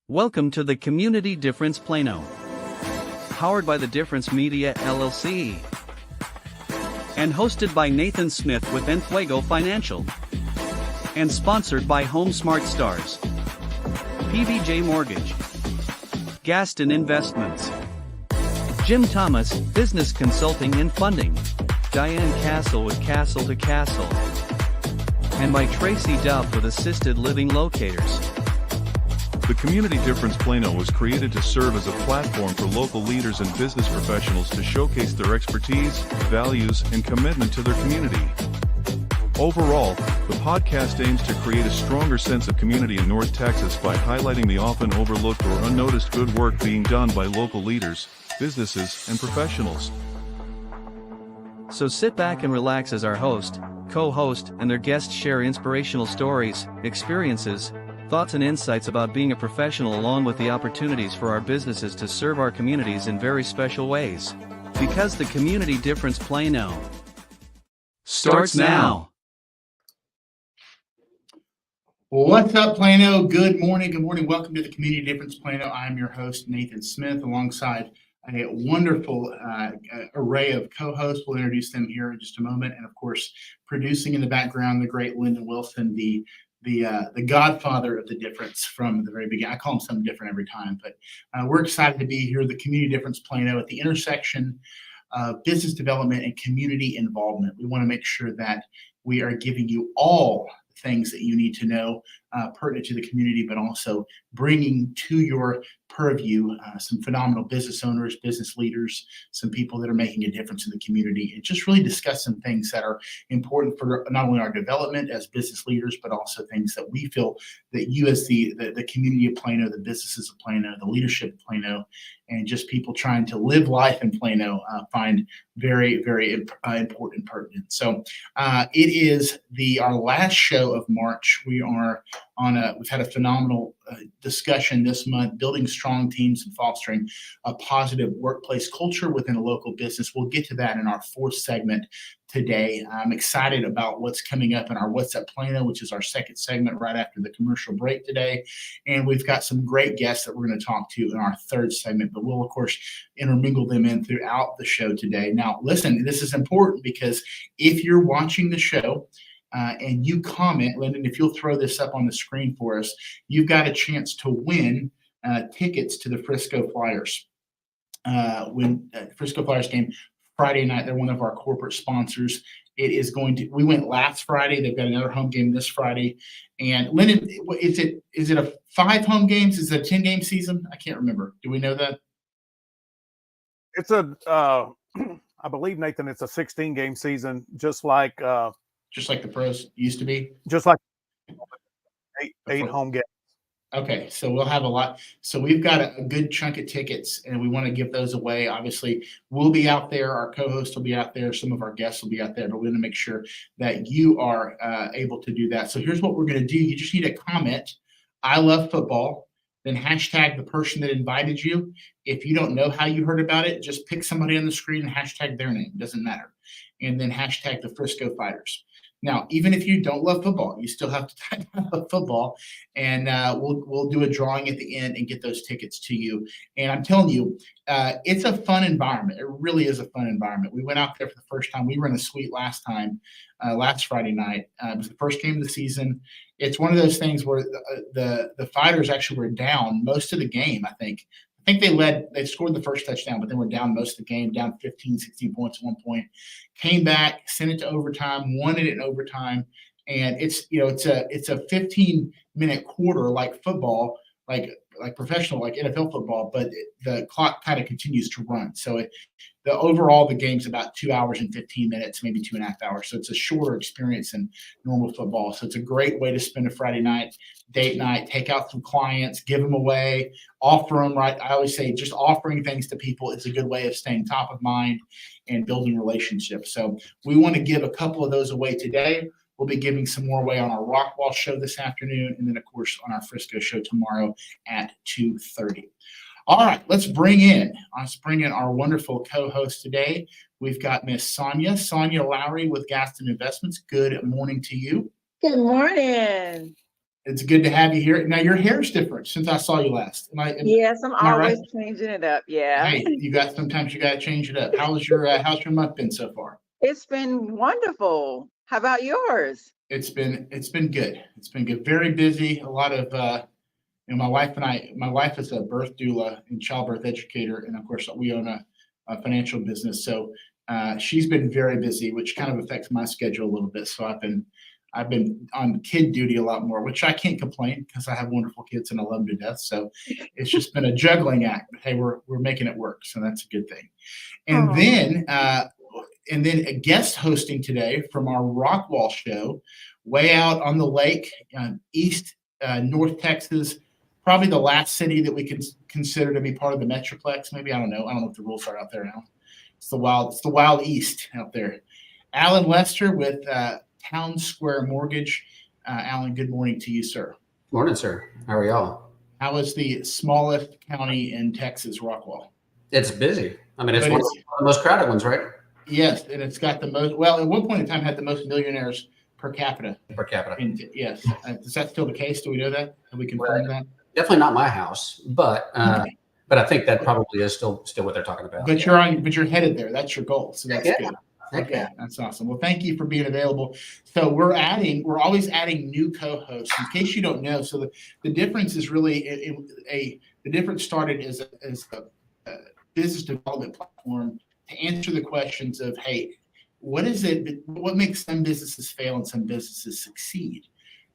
Welcome to the Community Difference Plano. Powered by the Difference Media LLC. And hosted by Nathan Smith with Enfuego Financial. And sponsored by Home Smart Stars. PVJ Mortgage. Gaston Investments. Jim Thomas, Business Consulting and Funding. Diane Castle with Castle to Castle. And by Tracy Duff with Assisted Living Locators. The Community Difference Plano was created to serve as a platform for local leaders and business professionals to showcase their expertise, values, and commitment to their community. Overall, the podcast aims to create a stronger sense of community in North Texas by highlighting the often overlooked or unnoticed good work being done by local leaders, businesses, and professionals. So sit back and relax as our host, co-host, and their guests share inspirational stories, experiences, thoughts and insights about being a professional, along with the opportunities for our businesses to serve our communities in very special ways. Because the Community Difference Plano starts now. What's up, Plano? Good morning. Good morning. Welcome to the Community Difference Plano. I'm your host, Nathan Smith, alongside a wonderful array of co-hosts. We'll introduce them here in just a moment. And of course, producing in the background, the great Lyndon Wilson, the godfather of the difference from the very beginning. I call him something different every time, but we're excited to be here, the Community Difference Plano, at the intersection of business development and community involvement. We want to make sure that we are giving you all things that you need to know pertinent to the community, but also bringing to your purview some phenomenal business owners, business leaders, some people that are making a difference in the community, and just really discuss some things that are important for not only our development as business leaders, but also things that we feel that you as the community of Plano, the businesses of Plano, the leadership of Plano, and just people trying to live life in Plano find very, very important and pertinent. So it is our last show of March. We've had a phenomenal discussion this month, building strong teams and fostering a positive workplace culture within a local business. We'll get to that in our fourth segment today. I'm excited about what's coming up in our What's Up Plano, which is our second segment right after the commercial break today. And we've got some great guests that we're going to talk to in our third segment, but we'll, of course, intermingle them in throughout the show today. Now, listen, this is important because if you're watching the show, and you comment, Lyndon, if you'll throw this up on the screen for us, you've got a chance to win tickets to the Frisco Flyers. Frisco Flyers game Friday night. They're one of our corporate sponsors. We went last Friday. They've got another home game this Friday. And Lyndon, is it a 5 home games? Is it a 10-game season? I can't remember. Do we know that? It's I believe, Nathan, it's a 16-game season, just like the pros used to be? Just like eight home games. Okay, so we'll have a lot. So we've got a good chunk of tickets, and we want to give those away. Obviously, we'll be out there. Our co-host will be out there. Some of our guests will be out there, but we're going to make sure that you are able to do that. So here's what we're going to do. You just need to comment, "I love football," then hashtag the person that invited you. If you don't know how you heard about it, just pick somebody on the screen and hashtag their name. It doesn't matter. And then hashtag the Frisco Fighters. Now, even if you don't love football, you still have to type out football, and we'll do a drawing at the end and get those tickets to you. And I'm telling you, it's a fun environment. It really is a fun environment. We went out there for the first time. We were in a suite last Friday night. It was the first game of the season. It's one of those things where the Fighters actually were down most of the game, I think. I think they scored the first touchdown, but then were down most of the game, down 15, 16 points at one point. Came back, sent it to overtime, won it in overtime. And it's a 15-minute quarter like football, like professional, like NFL football, but the clock kind of continues to run. So the game's about 2 hours and 15 minutes, maybe 2.5 hours. So it's a shorter experience than normal football. So it's a great way to spend a Friday night, date night, take out some clients, give them away, offer them, right? I always say just offering things to people is a good way of staying top of mind and building relationships. So we want to give a couple of those away today. We'll be giving some more away on our Rockwall show this afternoon, and then, of course, on our Frisco show tomorrow at 2:30. All right, let's bring in our wonderful co-host today. We've got Miss Sonya Lowery with Gaston Investments. Good morning to you. Good morning. It's good to have you here. Now your hair's different since I saw you last. Yes, I'm am I always right? changing it up. Yeah. Hey, sometimes you got to change it up. How's your month been so far? It's been wonderful. How about yours? It's been good. It's been good. Very busy. A lot of my wife is a birth doula and childbirth educator, and of course we own a financial business. So she's been very busy, which kind of affects my schedule a little bit. So I've been on kid duty a lot more, which I can't complain because I have wonderful kids and I love them to death. So it's just been a juggling act. But hey, we're making it work, so that's a good thing. And then a guest hosting today from our Rockwall show, way out on the lake, North Texas, probably the last city that we can consider to be part of the Metroplex. Maybe I don't know what the rules are out there now. It's the wild east out there. Alan Lester with Town Square Mortgage. Alan, good morning to you, sir. Morning, sir. How are y'all? How is the smallest county in Texas, Rockwall? It's busy. I mean, it's one of the most crowded ones, right? Yes, and it's got the most. Well, at one point in time, had the most millionaires per capita. Yes. Is that still the case? Do we know that? Have we confirmed that? Definitely not my house, but I think that probably is still what they're talking about. But you're headed there. That's your goal. So that's good. Okay, that's awesome. Well, thank you for being available. So we're always adding new co-hosts. In case you don't know, so the difference is really the difference started as a business development platform to answer the questions of, hey, what makes some businesses fail and some businesses succeed?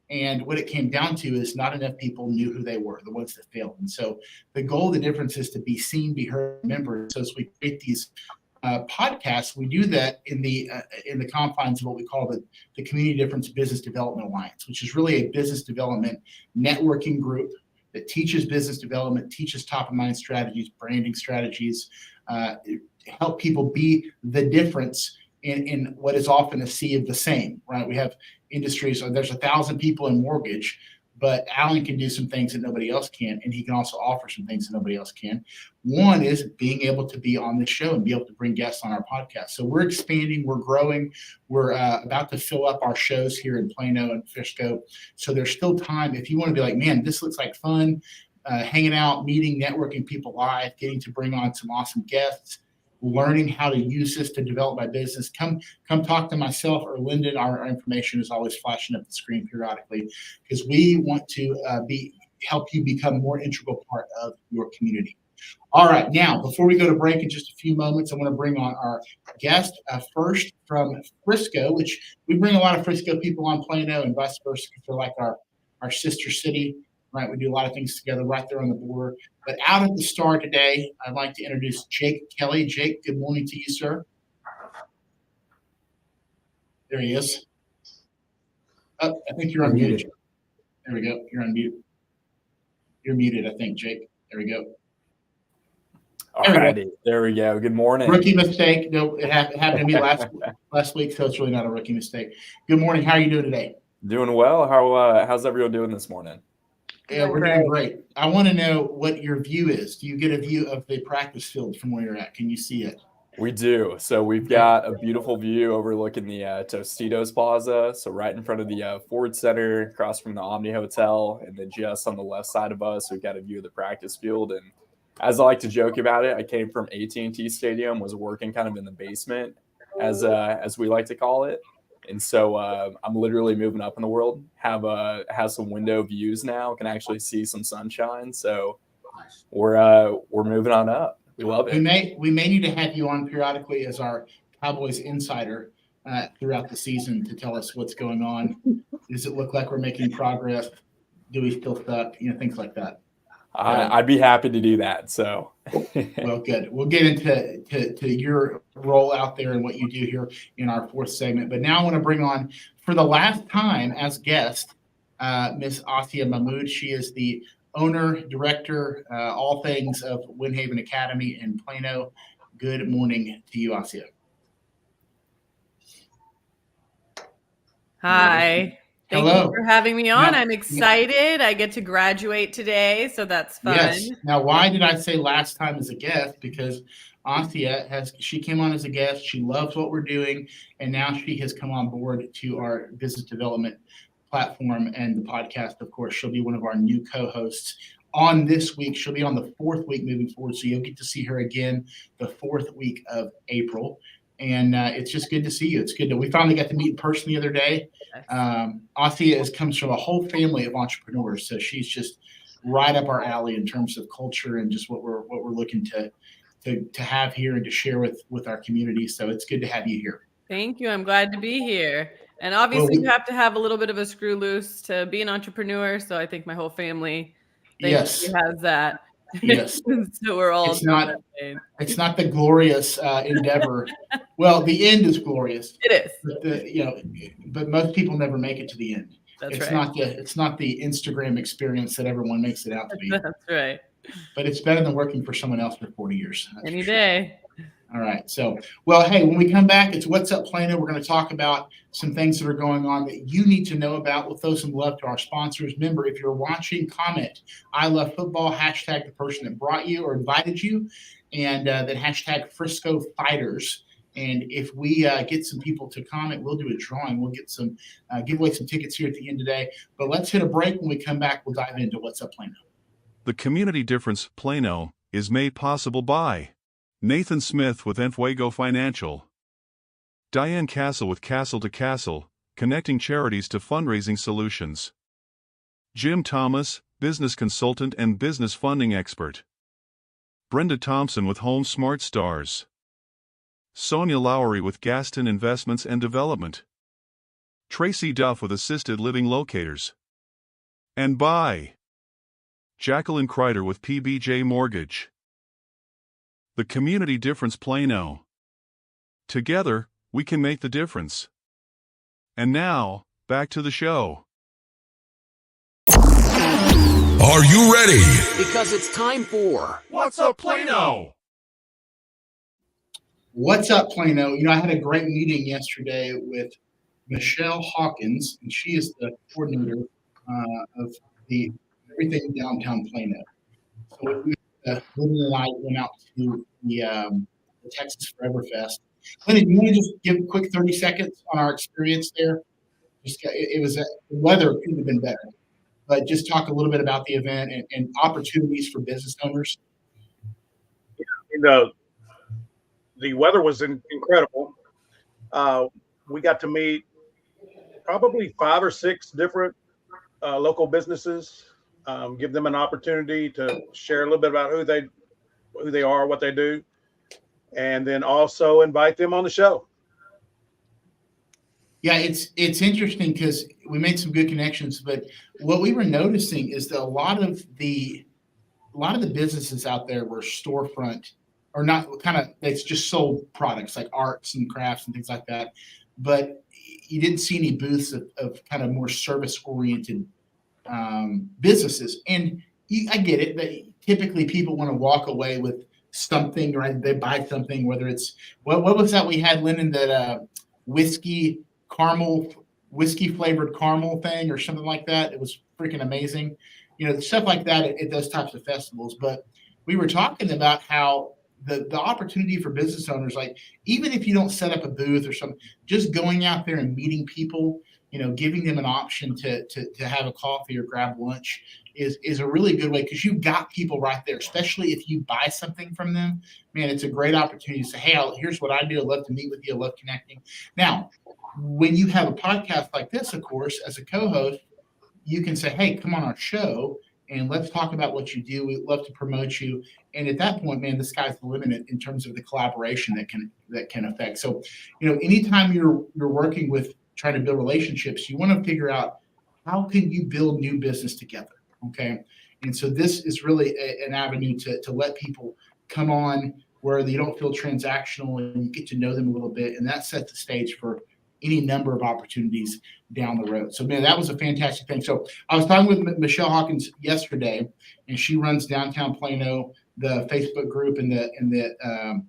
And what it came down to is not enough people knew who they were, the ones that failed. And so the goal, the difference is to be seen, be heard, remembered. So as we create these podcasts, we do that in the confines of what we call the Community Difference Business Development Alliance, which is really a business development networking group that teaches business development, teaches top of mind strategies, branding strategies, help people be the difference in what is often a sea of the same, right? We have industries, there's 1,000 people in mortgage, but Alan can do some things that nobody else can, and he can also offer some things that nobody else can. One is being able to be on the show and be able to bring guests on our podcast. So we're expanding, we're growing, we're about to fill up our shows here in Plano and Frisco. So there's still time if you want to be like, man, this looks like fun, hanging out, meeting, networking people live, getting to bring on some awesome guests, learning how to use this to develop my business. Come talk to myself or Lyndon. Our information is always flashing up the screen periodically because we want to help you become a more integral part of your community. All right, now before we go to break in just a few moments, I want to bring on our guest first from Frisco, which we bring a lot of Frisco people on Plano and vice versa because they're like our sister city. Right, we do a lot of things together right there on the border. But out at the Star today, I'd like to introduce Jake Kelley. Jake, good morning to you, sir. There he is. Oh, I think you're unmuted. There we go. You're unmuted. You're muted, I think, Jake. There we go. All righty. There we go. Good morning. Rookie mistake. No, it happened to me last week, so it's really not a rookie mistake. Good morning. How are you doing today? Doing well. How's everyone doing this morning? Yeah, we're doing great. I want to know what your view is. Do you get a view of the practice field from where you're at? Can you see it? We do. So we've got a beautiful view overlooking the Tostitos Plaza. So right in front of the Ford Center, across from the Omni Hotel, and then just on the left side of us, we've got a view of the practice field. And as I like to joke about it, I came from AT&T Stadium, was working kind of in the basement, as we like to call it. And so I'm literally moving up in the world, have some window views now, can actually see some sunshine. So we're moving on up. We love it. We may need to have you on periodically as our Cowboys insider throughout the season to tell us what's going on. Does it look like we're making progress? Do we still suck? Things like that. I'd be happy to do that. So, well, good. We'll get into your role out there and what you do here in our fourth segment. But now I want to bring on, for the last time as guest, Miss Assia Mahmood. She is the owner, director, all things of Windhaven Academy in Plano. Good morning to you, Assia. Hi. Thank Hello. you for having me on. I'm excited. I get to graduate today, so that's fun. Yes. Now, why did I say last time as a guest? Because Assia she came on as a guest. She loves what we're doing, and now she has come on board to our business development platform and the podcast, of course. She'll be one of our new co-hosts on this week. She'll be on the 4th week moving forward. So you'll get to see her again the 4th week of April. And it's just good to see you. It's good that we finally got to meet in person the other day. Assia comes from a whole family of entrepreneurs. So she's just right up our alley in terms of culture and just what we're looking to have here and to share with our community. So it's good to have you here. Thank you. I'm glad to be here. And obviously, you have to have a little bit of a screw loose to be an entrepreneur. So I think my whole family has that. Yes. So we're all. It's not the glorious endeavor. Well, the end is glorious. It is. But but most people never make it to the end. It's not the Instagram experience that everyone makes it out to be. That's right. But it's better than working for someone else for 40 years. Any day. All right. So, well, hey, when we come back, it's What's Up Plano. We're going to talk about some things that are going on that you need to know about. We'll throw some love to our sponsors. Remember, if you're watching, comment I love football, hashtag the person that brought you or invited you, and then hashtag Frisco Fighters. And if we get some people to comment, we'll do a drawing. We'll get some give away some tickets here at the end today. But let's hit a break. When we come back, we'll dive into What's Up Plano. The Community Difference Plano is made possible by Nathan Smith with Enfuego Financial, Diane Castle with Castle to Castle, connecting charities to fundraising solutions, Jim Thomas, business consultant and business funding expert, Brenda Thompson with Home Smart Stars, Sonya Lowery with Gaston Investments and Development, Tracy Duff with Assisted Living Locators, and by Jacqueline Kreider with PBJ Mortgage. The Community Difference Plano. Together, we can make the difference. And now, back to the show. Are you ready? Because it's time for What's Up Plano? What's Up Plano? I had a great meeting yesterday with Michelle Hawkins, and she is the coordinator of the Everything Downtown Plano. So Lyndon and I went out to the Texas Forever Fest. Lyndon, you want to just give a quick 30 seconds on our experience there? It was the weather couldn't have been better, but just talk a little bit about the event and opportunities for business owners. The weather was incredible. We got to meet probably 5 or 6 different local businesses. Give them an opportunity to share a little bit about who they are, what they do, and then also invite them on the show. Yeah, it's interesting because we made some good connections, but what we were noticing is that a lot of the businesses out there were storefront or not it's just sold products like arts and crafts and things like that. But you didn't see any booths of kind of more service oriented businesses. And I get it that typically people want to walk away with something, right? They buy something, whether it's what was that we had, Lyndon, that whiskey flavored caramel thing or something like that. It was freaking amazing. Stuff like that at those types of festivals. But we were talking about how the opportunity for business owners, like even if you don't set up a booth or something, just going out there and meeting people, giving them an option to have a coffee or grab lunch is a really good way, because you've got people right there, especially if you buy something from them. Man, it's a great opportunity to say, hey, here's what I do. I'd love to meet with you. I love connecting. Now, when you have a podcast like this, of course, as a co-host, you can say, hey, come on our show and let's talk about what you do. We'd love to promote you. And at that point, man, the sky's the limit in terms of the collaboration that can affect. So, anytime you're working with trying to build relationships, you want to figure out how can you build new business together. Okay. And so this is really an avenue to let people come on where you don't feel transactional and you get to know them a little bit. And that sets the stage for any number of opportunities down the road. So, man, that was a fantastic thing. So I was talking with Michelle Hawkins yesterday, and she runs Downtown Plano, the Facebook group and the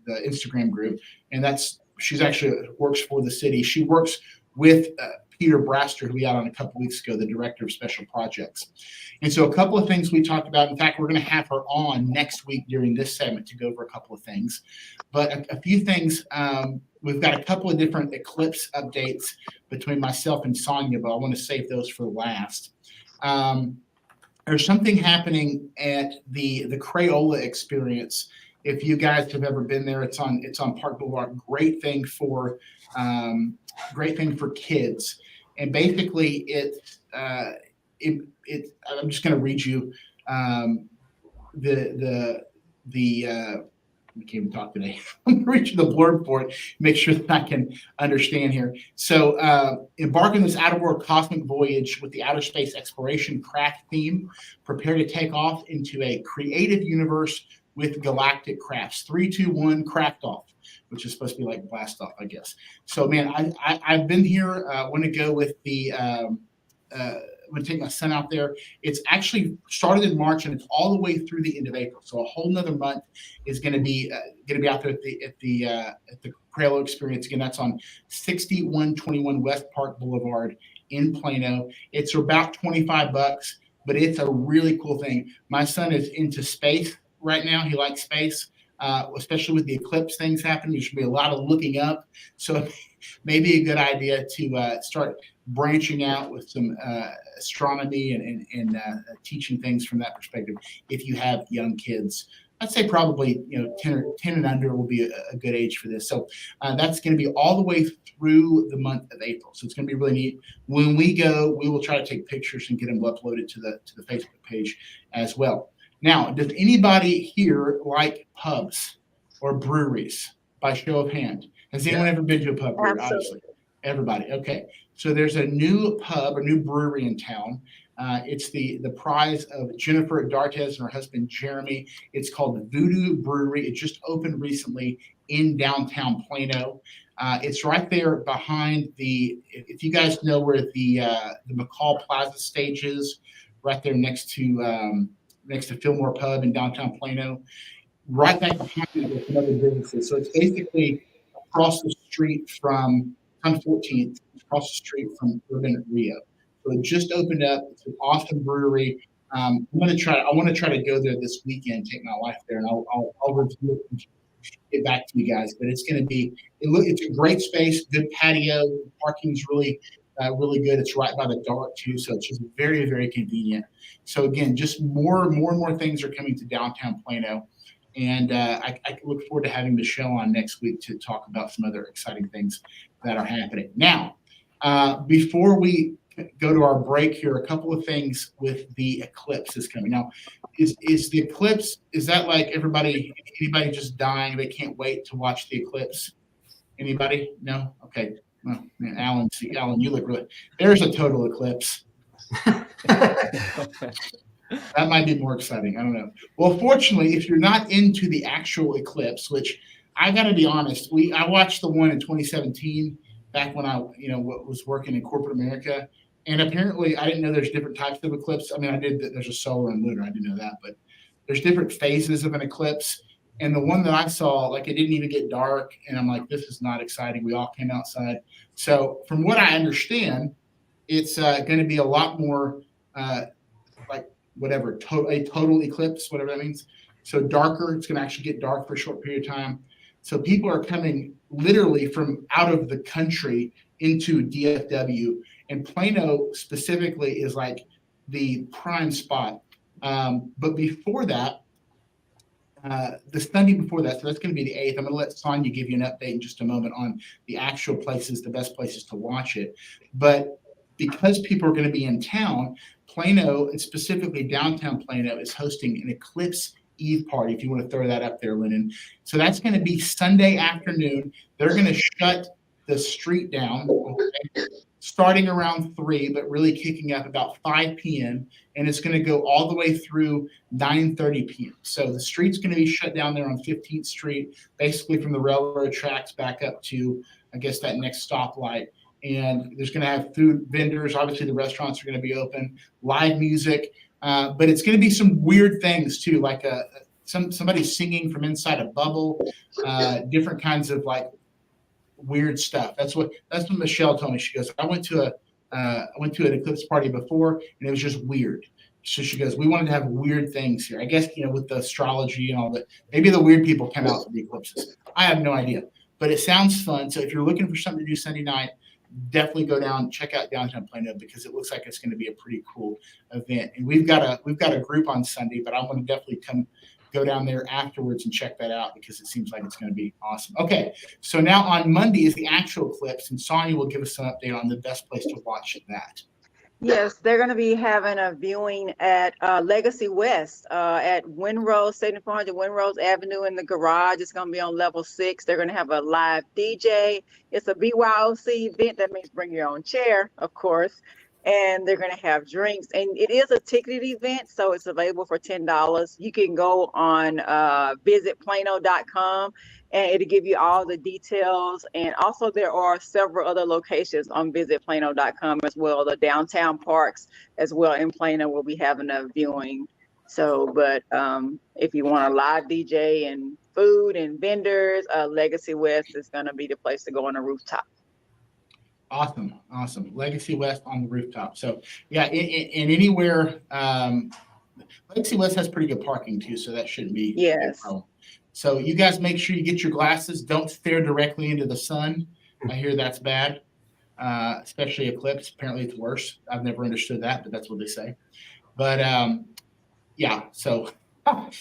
Instagram group. And she's actually works for the city. She works with Peter Braster, who we had on a couple weeks ago, the director of special projects. And so a couple of things we talked about. In fact, we're going to have her on next week during this segment to go over a couple of things. But a few things, we've got a couple of different eclipse updates between myself and Sonya, but I want to save those for last. There's something happening at the Crayola experience. If you guys have ever been there, it's on Park Boulevard. Great thing for kids. And basically, I'm just going to read you we can't even talk today. I'm reaching the blurb for it, make sure that I can understand here. So embark on this out-of-world cosmic voyage with the outer space exploration craft theme. Prepare to take off into a creative universe with galactic crafts. 3, 2, 1, craft off, which is supposed to be like blast off, I guess. So, man, I've been here. I want to go with the I'm going to take my son out there. It's actually started in March and it's all the way through the end of April. So a whole nother month is going to be out there at the Crayola experience. Again, that's on 6121 West Park Boulevard in Plano. It's about $25, but it's a really cool thing. My son is into space right now. He likes space, especially with the eclipse things happening. There should be a lot of looking up. So maybe a good idea to start branching out with some astronomy and teaching things from that perspective. If you have young kids, I'd say probably 10 and under will be a good age for this. So that's going to be all the way through the month of April. So it's going to be really neat. When we go, we will try to take pictures and get them uploaded to the Facebook page as well. Now, does anybody here like pubs or breweries? By show of hand, has anyone ever been to a pub? Brewery? Obviously, everybody. Okay, so there's a new pub, a new brewery in town. It's the prize of Jennifer D'Artes and her husband Jeremy. It's called the Voodoo Brewery. It just opened recently in downtown Plano. It's right there behind if you guys know where the McCall Plaza stage is, right there next to Fillmore Pub in downtown Plano. Right back behind it with another businesses. So it's basically across the street from 14th, across the street from Urban Rio. So it just opened up. It's an awesome brewery. I want to try to go there this weekend, take my wife there, and I'll review it and get back to you guys. But it's going to be it's a great space, good patio, parking's really good. It's right by the dark too, so it's just very, very convenient. So again, just more and more things are coming to downtown Plano. And I look forward to having Michelle on next week to talk about some other exciting things that are happening. Now, before we go to our break here, a couple of things with the eclipse is coming. Now, is the eclipse, is that like anybody just dying? They can't wait to watch the eclipse? Anybody? No? Okay. Well, man, Alan, you look really, there's a total eclipse. That might be more exciting. I don't know. Well, fortunately, if you're not into the actual eclipse, which I got to be honest, I watched the one in 2017 back when I was working in corporate America, and apparently I didn't know there's different types of eclipse. I mean, I did that. There's a solar and lunar. I didn't know that, but there's different phases of an eclipse. And the one that I saw, like, it didn't even get dark, and I'm like, this is not exciting. We all came outside. So from what I understand, it's going to be a lot more a total eclipse, whatever that means. So darker, it's going to actually get dark for a short period of time. So people are coming literally from out of the country into DFW, and Plano specifically is like the prime spot. But before that, the Sunday before that, so that's going to be the 8th. I'm going to let Sonya give you an update in just a moment on the actual places, the best places to watch it. But because people are going to be in town, Plano, and specifically downtown Plano, is hosting an Eclipse Eve party, if you want to throw that up there, Lennon. So that's going to be Sunday afternoon. They're going to shut the street down, starting around 3, but really kicking up about 5 p.m., and it's going to go all the way through 9:30 p.m. So the street's going to be shut down there on 15th Street, basically from the railroad tracks back up to, I guess, that next stoplight. And there's going to have food vendors. Obviously, the restaurants are going to be open, live music. But it's going to be some weird things, too, like somebody singing from inside a bubble, different kinds of, like, weird stuff. That's what Michelle told me. She goes, I went to I went to an eclipse party before, and it was just weird. So she goes, we wanted to have weird things here. I guess, with the astrology and all that, maybe the weird people come out to the eclipses. I have no idea, but it sounds fun. So if you're looking for something to do Sunday night, definitely go down, check out downtown Plano, because it looks like it's going to be a pretty cool event. And we've got a group on Sunday, but I'm going to definitely go down there afterwards and check that out, because it seems like it's going to be awesome. Okay, so now on Monday is the actual eclipse, and Sonya will give us an update on the best place to watch that. Yes, they're going to be having a viewing at Legacy West at Windrose, 7400 Windrose Avenue in the garage. It's going to be on level 6. They're going to have a live DJ. It's a BYOC event. That means bring your own chair, of course. And they're going to have drinks. And it is a ticketed event, so it's available for $10. You can go on visitplano.com, and it'll give you all the details. And also there are several other locations on visitplano.com as well. The downtown parks as well in Plano will be having a viewing. So, but if you want a live DJ and food and vendors, Legacy West is going to be the place to go on the rooftop. Awesome. Legacy West on the rooftop. So yeah, and anywhere, Legacy West has pretty good parking too, so that shouldn't be a problem. So you guys make sure you get your glasses. Don't stare directly into the sun. I hear that's bad, especially eclipse. Apparently it's worse. I've never understood that, but that's what they say. But yeah, so I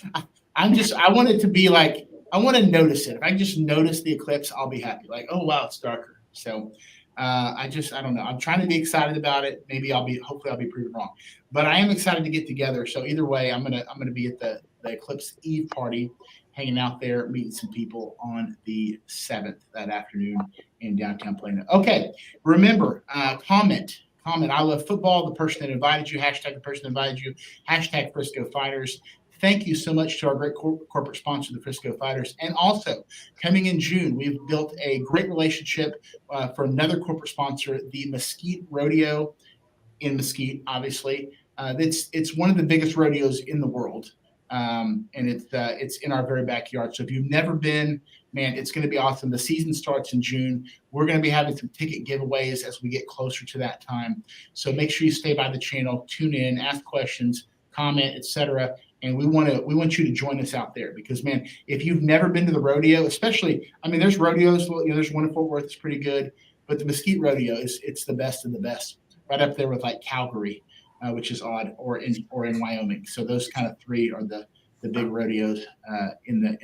want it to be like, I want to notice it. If I just notice the eclipse, I'll be happy. Like, oh wow, it's darker. So I don't know. I'm trying to be excited about it. Maybe hopefully I'll be proven wrong, but I am excited to get together. So either way, I'm going to be at the Eclipse Eve party, hanging out there, meeting some people on the 7th that afternoon in downtown Plano. Okay. Remember, comment. I love football. The person that invited you, hashtag the person that invited you, hashtag Frisco Fighters. Thank you so much to our great corporate sponsor, the Frisco Fighters. And also, coming in June, we've built a great relationship for another corporate sponsor, the Mesquite Rodeo in Mesquite, obviously. It's one of the biggest rodeos in the world, and it's in our very backyard. So if you've never been, man, it's going to be awesome. The season starts in June. We're going to be having some ticket giveaways as we get closer to that time. So make sure you stay by the channel, tune in, ask questions, comment, etc. And we want you to join us out there, because, man, if you've never been to the rodeo, especially, I mean, there's rodeos, there's one in Fort Worth that's pretty good, but the Mesquite Rodeo it's the best of the best, right up there with like Calgary, which is odd, or in Wyoming. So those kind of three are the big rodeos in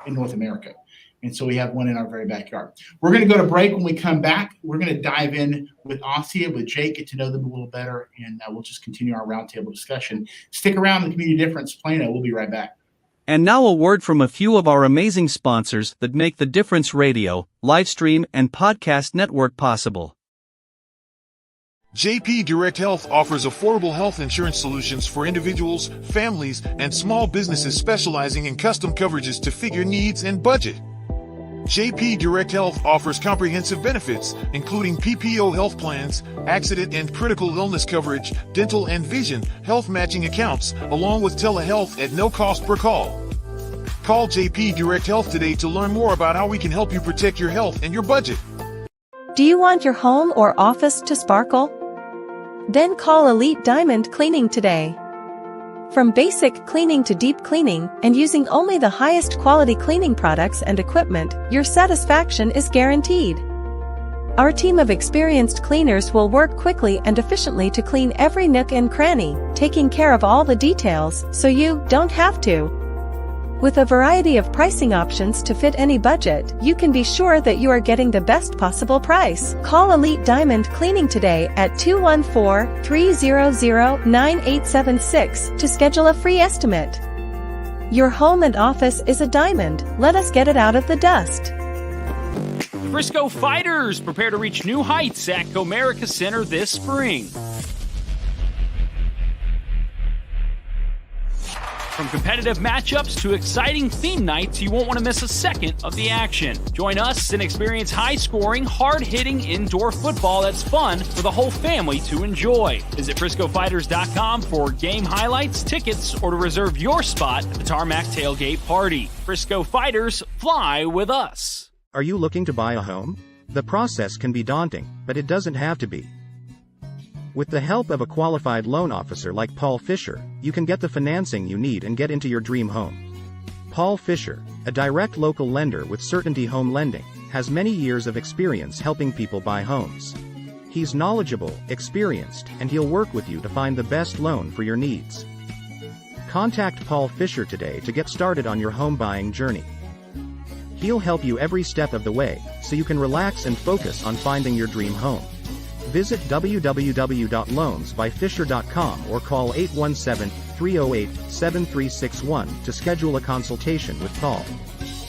North America. And so we have one in our very backyard. We're going to go to break. When we come back, we're going to dive in with Assia, with Jake, get to know them a little better, and we'll just continue our roundtable discussion. Stick around, the Community Difference Plano. We'll be right back. And now a word from a few of our amazing sponsors that make the Difference Radio, live stream, and podcast network possible. JP Direct Health offers affordable health insurance solutions for individuals, families, and small businesses specializing in custom coverages to fit your needs and budget. JP Direct Health offers comprehensive benefits, including PPO health plans, accident and critical illness coverage, dental and vision, health matching accounts, along with telehealth at no cost per call. Call JP Direct Health today to learn more about how we can help you protect your health and your budget. Do you want your home or office to sparkle? Then call Elite Diamond Cleaning today. From basic cleaning to deep cleaning, and using only the highest quality cleaning products and equipment, your satisfaction is guaranteed. Our team of experienced cleaners will work quickly and efficiently to clean every nook and cranny, taking care of all the details so you don't have to. With a variety of pricing options to fit any budget, you can be sure that you are getting the best possible price. Call Elite Diamond Cleaning today at 214-300-9876 to schedule a free estimate. Your home and office is a diamond. Let us get it out of the dust. Frisco Fighters prepare to reach new heights at Comerica Center this spring. From competitive matchups to exciting theme nights, you won't want to miss a second of the action. Join us and experience high-scoring, hard-hitting indoor football that's fun for the whole family to enjoy. Visit FriscoFighters.com for game highlights, tickets, or to reserve your spot at the Tarmac Tailgate Party. Frisco Fighters, fly with us. Are you looking to buy a home? The process can be daunting, but it doesn't have to be. With the help of a qualified loan officer like Paul Fisher, you can get the financing you need and get into your dream home. Paul Fisher, a direct local lender with Certainty Home Lending, has many years of experience helping people buy homes. He's knowledgeable, experienced, and he'll work with you to find the best loan for your needs. Contact Paul Fisher today to get started on your home buying journey. He'll help you every step of the way, so you can relax and focus on finding your dream home. Visit www.loansbyfisher.com or call 817-308-7361 to schedule a consultation with Paul.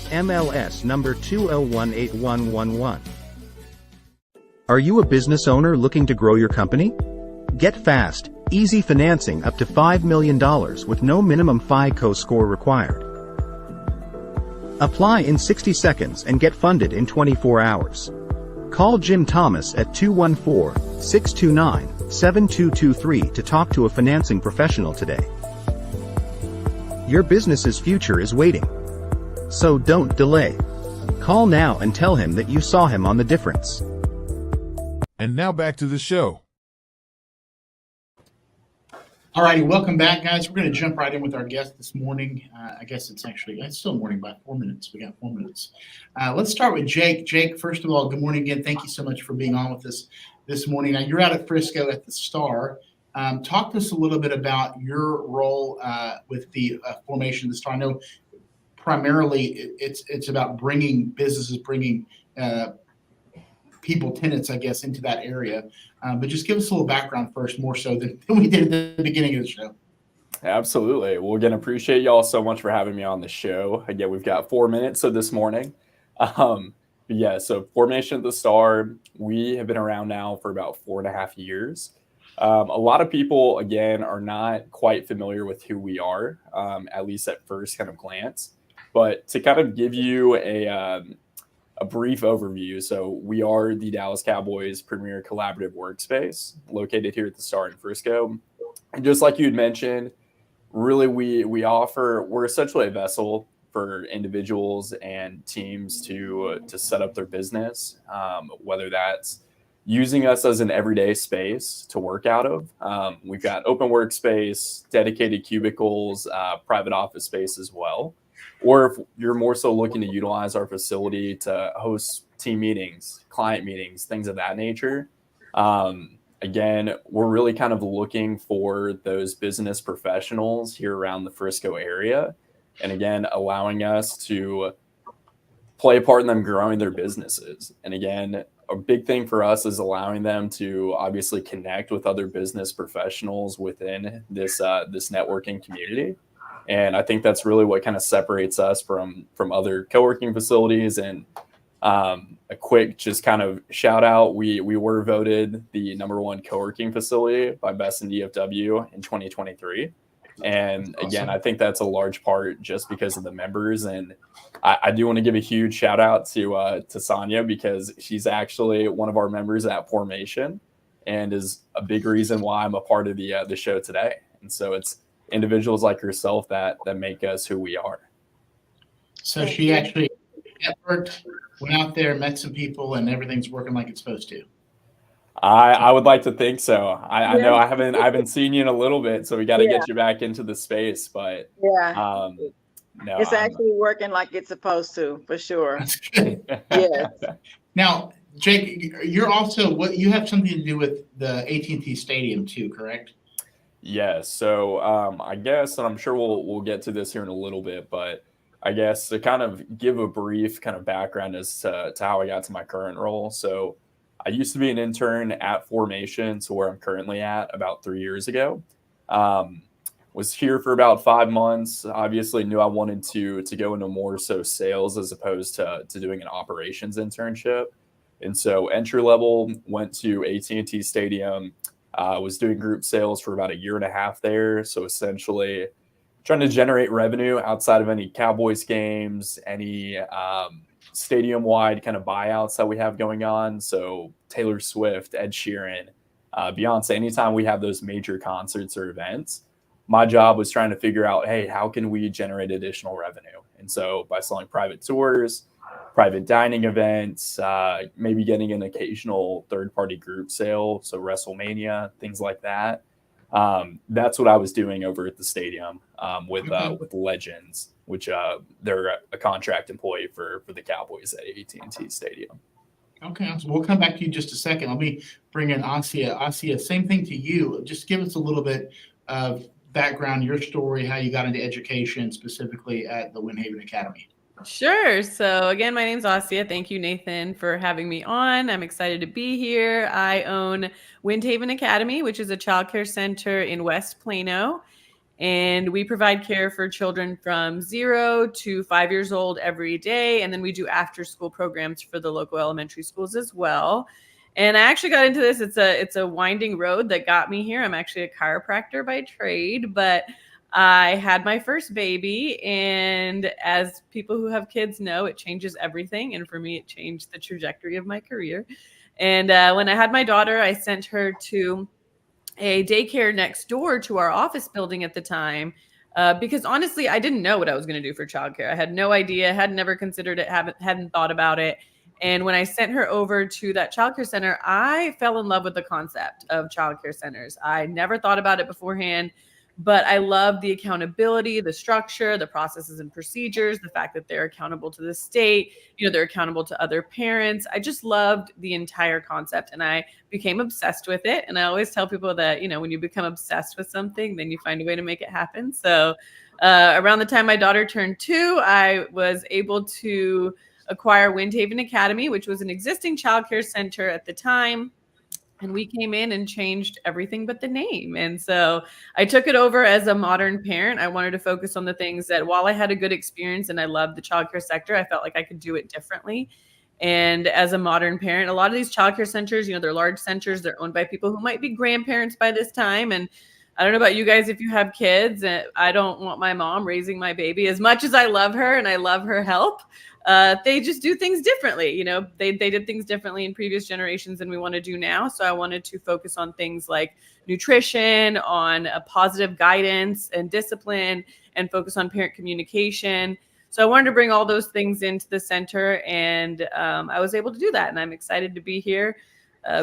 MLS number 2018111. Are you a business owner looking to grow your company? Get fast, easy financing up to $5 million with no minimum FICO score required. Apply in 60 seconds and get funded in 24 hours. Call Jim Thomas at 214-629-7223 to talk to a financing professional today. Your business's future is waiting. So don't delay. Call now and tell him that you saw him on The Difference. And now back to the show. All righty, welcome back, guys. We're going to jump right in with our guest this morning. I guess it's still morning by 4 minutes. We got 4 minutes. Let's start with Jake. Jake, first of all, good morning again. Thank you so much for being on with us this morning. Now, you're out at Frisco at the Star. Talk to us a little bit about your role with the formation of the Star. I know primarily it's about bringing businesses, bringing people, tenants, I guess, into that area. But just give us a little background first, more so than we did at the beginning of the show. Absolutely. Well, again, appreciate y'all so much for having me on the show. Again, we've got 4 minutes so this morning. So Formation of the Star, we have been around now for about 4.5 years. A lot of people, again, are not quite familiar with who we are, at least at first kind of glance. But to kind of give you a brief overview. So we are the Dallas Cowboys' premier collaborative workspace located here at the Star in Frisco. And just like you'd mentioned, really we're essentially a vessel for individuals and teams to set up their business, whether that's using us as an everyday space to work out of. We've got open workspace, dedicated cubicles, private office space as well. Or if you're more so looking to utilize our facility to host team meetings, client meetings, things of that nature. Again, we're really kind of looking for those business professionals here around the Frisco area. And again, allowing us to play a part in them growing their businesses. And again, a big thing for us is allowing them to obviously connect with other business professionals within this networking community. And I think that's really what kind of separates us from other co-working facilities. And a quick just kind of shout out, we were voted the #1 co-working facility by Best in DFW in 2023. And again, I think that's a large part just because of the members. And I do want to give a huge shout out to Sonya, because she's actually one of our members at Formation and is a big reason why I'm a part of the show today. And so it's individuals like yourself that make us who we are. So she actually networked, went out there, met some people, and everything's working like it's supposed to. I would like to think so. I know I haven't seen you in a little bit, so we got to get you back into the space. But no, it's actually working like it's supposed to, for sure. That's good. Yes. Now, Jake, you're also you have something to do with the AT&T Stadium too, correct? Yes. So I guess, and I'm sure we'll get to this here in a little bit, but I guess to kind of give a brief kind of background as to how I got to my current role. So I used to be an intern at Formation, so where I'm currently at, about 3 years ago. Was here for about 5 months. Obviously knew I wanted to go into more so sales as opposed to doing an operations internship. And so entry level, went to AT&T Stadium, was doing group sales for about 1.5 years there. So essentially trying to generate revenue outside of any Cowboys games, any stadium-wide kind of buyouts that we have going on. So Taylor Swift, Ed Sheeran, Beyonce, anytime we have those major concerts or events, my job was trying to figure out, hey, how can we generate additional revenue? And so by selling private tours, private dining events, maybe getting an occasional third-party group sale, so WrestleMania, things like that. That's what I was doing over at the stadium with Legends, which they're a contract employee for the Cowboys at AT&T Stadium. Okay, so we'll come back to you in just a second. Let me bring in Assia. Assia, same thing to you. Just give us a little bit of background, your story, how you got into education, specifically at the Windhaven Academy. Sure. So again, my name's Assia. Thank you, Nathan, for having me on. I'm excited to be here. I own Windhaven Academy, which is a childcare center in West Plano. And we provide care for children from 0 to 5 years old every day. And then we do after school programs for the local elementary schools as well. And I actually got into this. It's a winding road that got me here. I'm actually a chiropractor by trade, but I had my first baby, and as people who have kids know, it changes everything. And for me, it changed the trajectory of my career. And when I had my daughter, I sent her to a daycare next door to our office building at the time, because honestly, I didn't know what I was going to do for childcare. I had no idea, had never considered it, hadn't thought about it. And when I sent her over to that childcare center, I fell in love with the concept of childcare centers. I never thought about it beforehand. But I love the accountability, the structure, the processes and procedures, the fact that they're accountable to the state, they're accountable to other parents. I just loved the entire concept, and I became obsessed with it. And I always tell people that, when you become obsessed with something, then you find a way to make it happen. So around the time my daughter turned 2, I was able to acquire Windhaven Academy, which was an existing childcare center at the time. And we came in and changed everything but the name. And so I took it over as a modern parent. I wanted to focus on the things that, while I had a good experience and I loved the childcare sector, I felt like I could do it differently. And as a modern parent, a lot of these childcare centers, they're large centers. They're owned by people who might be grandparents by this time. And I don't know about you guys if you have kids. I don't want my mom raising my baby. As much as I love her and I love her help, they just do things differently. They did things differently in previous generations than we want to do now. So I wanted to focus on things like nutrition, on a positive guidance and discipline, and focus on parent communication. So I wanted to bring all those things into the center, and I was able to do that. And I'm excited to be here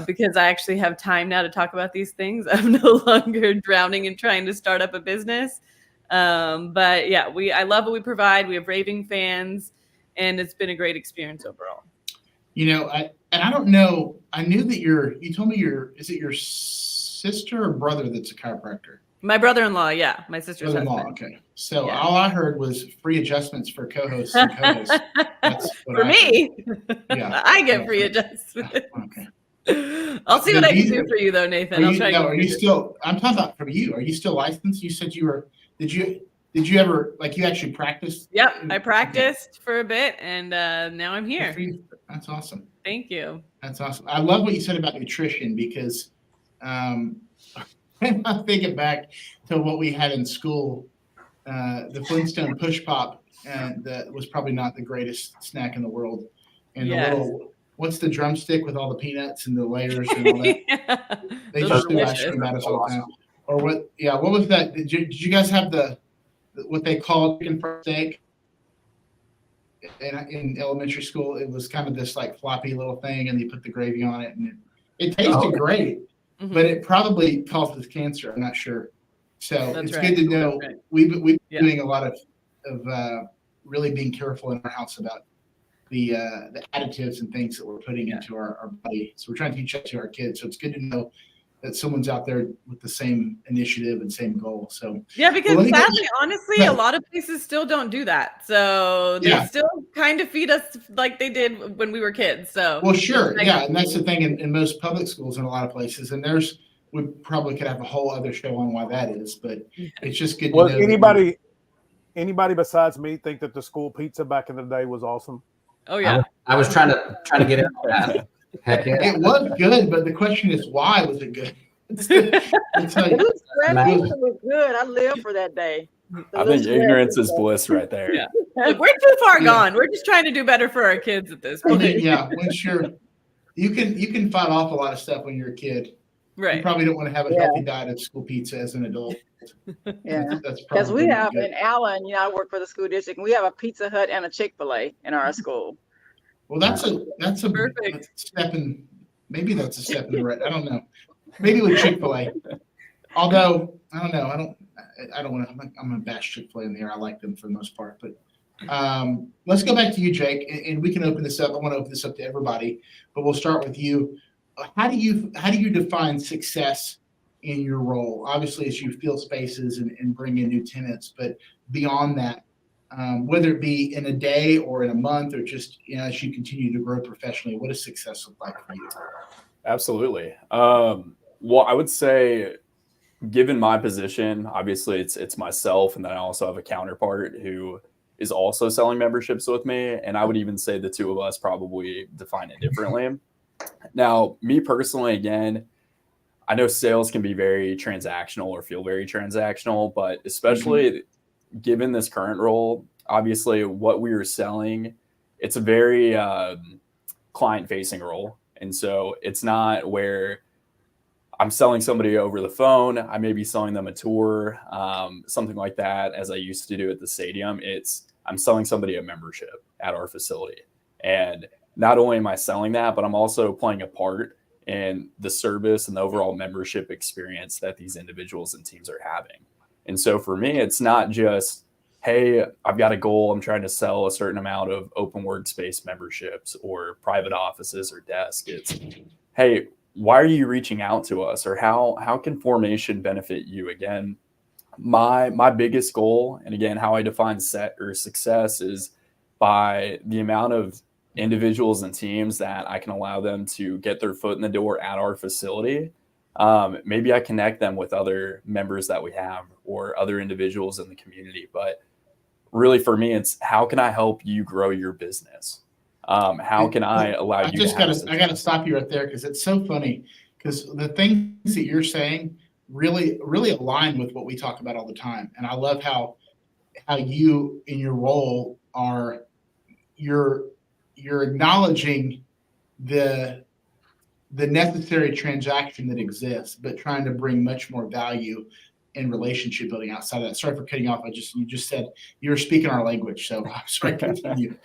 because I actually have time now to talk about these things. I'm no longer drowning in trying to start up a business. But yeah, I love what we provide. We have raving fans. And it's been a great experience overall. I don't know. I knew that you told me is it your sister or brother that's a chiropractor? My brother-in-law, yeah. My sister's brother-in-law, husband. okay. So all I heard was free adjustments for co-hosts and co-hosts. For me, yeah, I get free adjustments. Okay. I'll see what I can do for you, though, Nathan. I'm talking about for you. Are you still licensed? You said you were. Did you ever, you actually practiced? Yep, I practiced for a bit, and now I'm here. That's awesome. Thank you. That's awesome. I love what you said about nutrition, because when I think it back to what we had in school, the Flintstone Push Pop, that was probably not the greatest snack in the world. And the little, what's the drumstick with all the peanuts and the layers and all that? They just do ice cream at us all the time. Or what? Yeah, what was that? Did you guys have what they called chicken fried steak in elementary school? It was kind of this floppy little thing, and you put the gravy on it, and it tasted great, but it probably causes cancer. I'm not sure. So it's good to know. We've been doing a lot of really being careful in our house about the additives and things that we're putting into our body. So we're trying to teach that to our kids. So it's good to know that someone's out there with the same initiative and same goal. So because sadly, honestly, a lot of places still don't do that. So they still kind of feed us like they did when we were kids. So and that's the thing in most public schools in a lot of places. And we probably could have a whole other show on why that is, but it's just good to know. Anybody besides me think that the school pizza back in the day was awesome? Oh yeah, I was trying to get into that. Heck yeah. It was good, but the question is, why was it good? It was good. I live for that day. I think ignorance is bliss right there. Yeah. Look, we're too far gone. We're just trying to do better for our kids at this point. Once you can fight off a lot of stuff when you're a kid. Right. You probably don't want to have a healthy diet of school pizza as an adult. Yeah. Because we have in Allen, I work for the school district, and we have a Pizza Hut and a Chick-fil-A in our school. Well, that's a Perfect. step in. Maybe that's a step in the right. I don't know. Maybe with Chick-fil-A. Although I don't know. I don't want to. I'm gonna bash Chick-fil-A in the air. I like them for the most part, but let's go back to you, Jake, and we can open this up. I want to open this up to everybody, but we'll start with you. How do you define success in your role? Obviously, as you fill spaces and bring in new tenants, but beyond that, whether it be in a day or in a month or just as you continue to grow professionally, what does success look like for you? Absolutely. Well, I would say, given my position, obviously it's myself, and then I also have a counterpart who is also selling memberships with me. And I would even say the two of us probably define it differently. Now, me personally, again, I know sales can be very transactional or feel very transactional, but especially given this current role, obviously what we are selling, it's a very client-facing role. And so it's not where I'm selling somebody over the phone. I may be selling them a tour, something like that, as I used to do at the stadium. I'm selling somebody a membership at our facility. And not only am I selling that, but I'm also playing a part in the service and the overall membership experience that these individuals and teams are having. And so for me, it's not just, hey, I've got a goal. I'm trying to sell a certain amount of open workspace memberships or private offices or desks. It's, hey, why are you reaching out to us? Or how can formation benefit you? Again, my biggest goal, and again, how I define success is by the amount of individuals and teams that I can allow them to get their foot in the door at our facility. Maybe I connect them with other members that we have or other individuals in the community. But really for me, it's how can I help you grow your business? How can I allow you to have I got to stop you right there because it's so funny because the things that you're saying really align with what we talk about all the time. And I love how you in your role you're acknowledging the necessary transaction that exists, but trying to bring much more value in relationship building outside of that. Sorry for cutting off. You just said you were speaking our language, so I'm sorry to continue.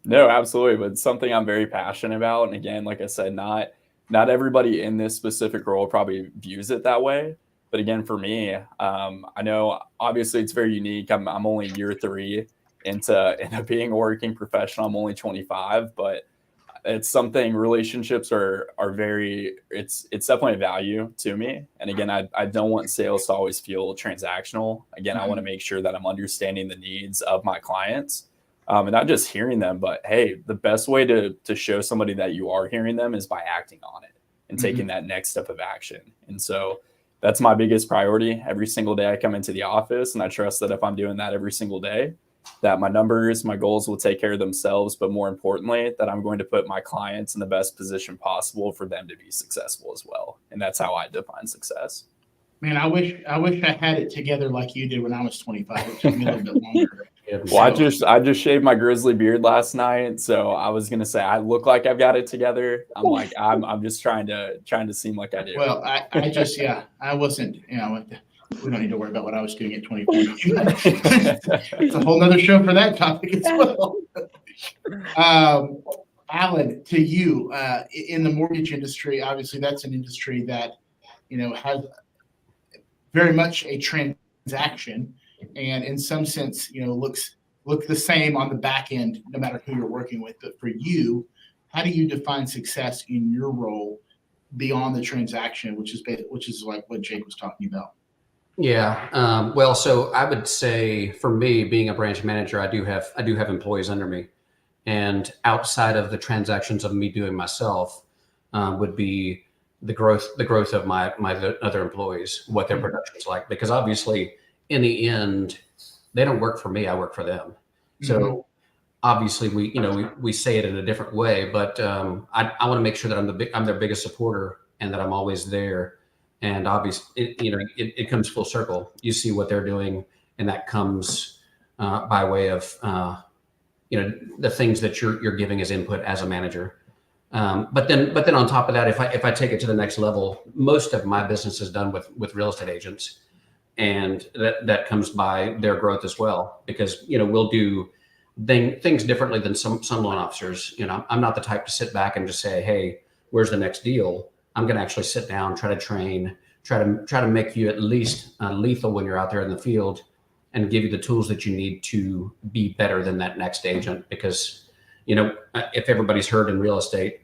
No, absolutely. But it's something I'm very passionate about. And again, like I said, not everybody in this specific role probably views it that way. But again, for me, I know obviously it's very unique. I'm only year 3 into being a working professional. I'm only 25, but it's something, relationships are very, it's definitely a value to me. And again, I don't want sales to always feel transactional. Again, I want to make sure that I'm understanding the needs of my clients, and not just hearing them, but hey, the best way to show somebody that you are hearing them is by acting on it and taking that next step of action. And so that's my biggest priority every single day I come into the office. And I trust that if I'm doing that every single day, that my numbers, my goals will take care of themselves, but more importantly, that I'm going to put my clients in the best position possible for them to be successful as well. And that's how I define success. Man, I wish I had it together like you did when I was 25. It took me a little bit longer. Well, I just shaved my grizzly beard last night, so I was gonna say I look like I've got it together. I'm just trying to seem like I do. Well, I wasn't. We don't need to worry about what I was doing at 24. It's a whole nother show for that topic as well. Alan, to you, in the mortgage industry, obviously that's an industry that has very much a transaction, and in some sense, look the same on the back end, no matter who you're working with. But for you, how do you define success in your role beyond the transaction, which is like what Jake was talking about? Yeah. Well, so I would say for me, being a branch manager, I do have employees under me, and outside of the transactions of me doing myself, would be the growth of my other employees, what their production's like, because obviously in the end, they don't work for me, I work for them. So obviously we say it in a different way, but I want to make sure that I'm their biggest supporter and that I'm always there. And obviously, it comes full circle. You see what they're doing, and that comes by way of the things that you're giving as input as a manager. But then on top of that, if I take it to the next level, most of my business is done with real estate agents, and that comes by their growth as well. Because we'll do things differently than some loan officers. You know, I'm not the type to sit back and just say, hey, where's the next deal? I'm going to actually sit down, try to train, try to make you at least lethal when you're out there in the field, and give you the tools that you need to be better than that next agent. Because, you know, if everybody's heard in real estate,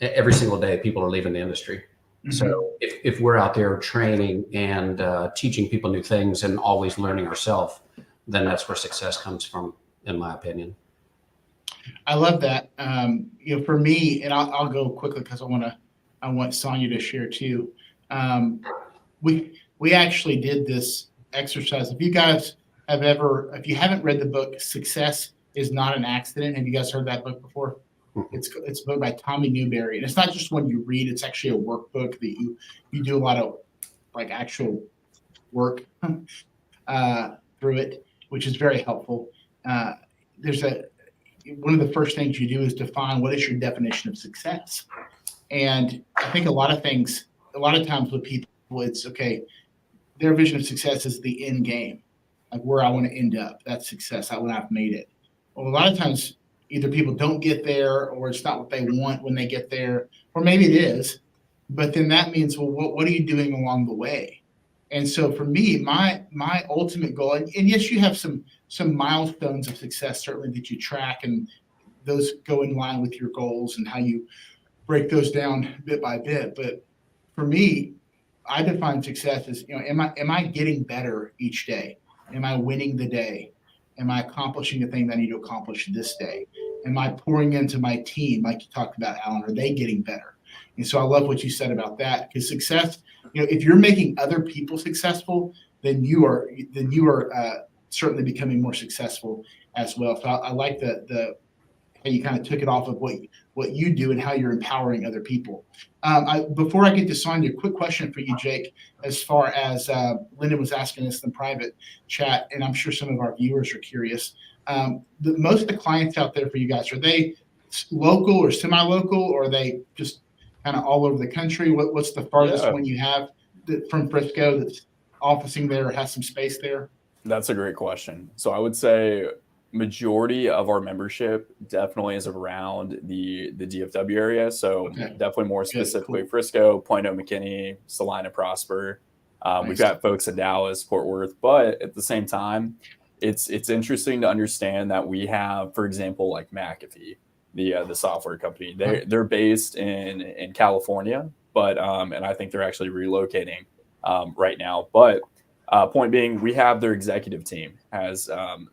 every single day people are leaving the industry. Mm-hmm. So if we're out there training and teaching people new things and always learning ourselves, then that's where success comes from, in my opinion. I love that. You know, for me, and I'll go quickly because I want Sonya to share too. We actually did this exercise. If you guys if you haven't read the book Success is Not an Accident, have you guys heard that book before? It's a book by Tommy Newberry, and it's not just one you read. It's actually a workbook that you do a lot of like actual work through it, which is very helpful. One of the first things you do is define what is your definition of success. And I think a lot of times with people, it's okay, their vision of success is the end game, like where I want to end up. That's success. When I've made it. Well, a lot of times either people don't get there, or it's not what they want when they get there, or maybe it is, but then that means, well, what are you doing along the way? And so for me, my ultimate goal, and yes, you have some milestones of success certainly that you track, and those go in line with your goals and how you break those down bit by bit. But for me, I define success as, you know, am I getting better each day? Am I winning the day? Am I accomplishing the thing that I need to accomplish this day? Am I pouring into my team, like you talked about, Alan? Are they getting better? And so I love what you said about that, because success, you know, if you're making other people successful, then you are certainly becoming more successful as well. So I like the how you kind of took it off of what you do and how you're empowering other people. Before I get to Sonya, quick question for you, Jake, as far as Lyndon was asking us in the private chat, and I'm sure some of our viewers are curious. Most of the clients out there for you guys, are they local or semi-local, or are they just kind of all over the country? What's the farthest one you have from Frisco that's officing there or has some space there? That's a great question. So I would say majority of our membership definitely is around the DFW area. So definitely more specifically cool. Frisco, Plano, McKinney, Salina, Prosper. Nice. We've got folks in Dallas, Fort Worth, but at the same time, it's interesting to understand that we have, for example, like McAfee, the software company. They're based in California, but and I think they're actually relocating right now. But point being, we have their executive team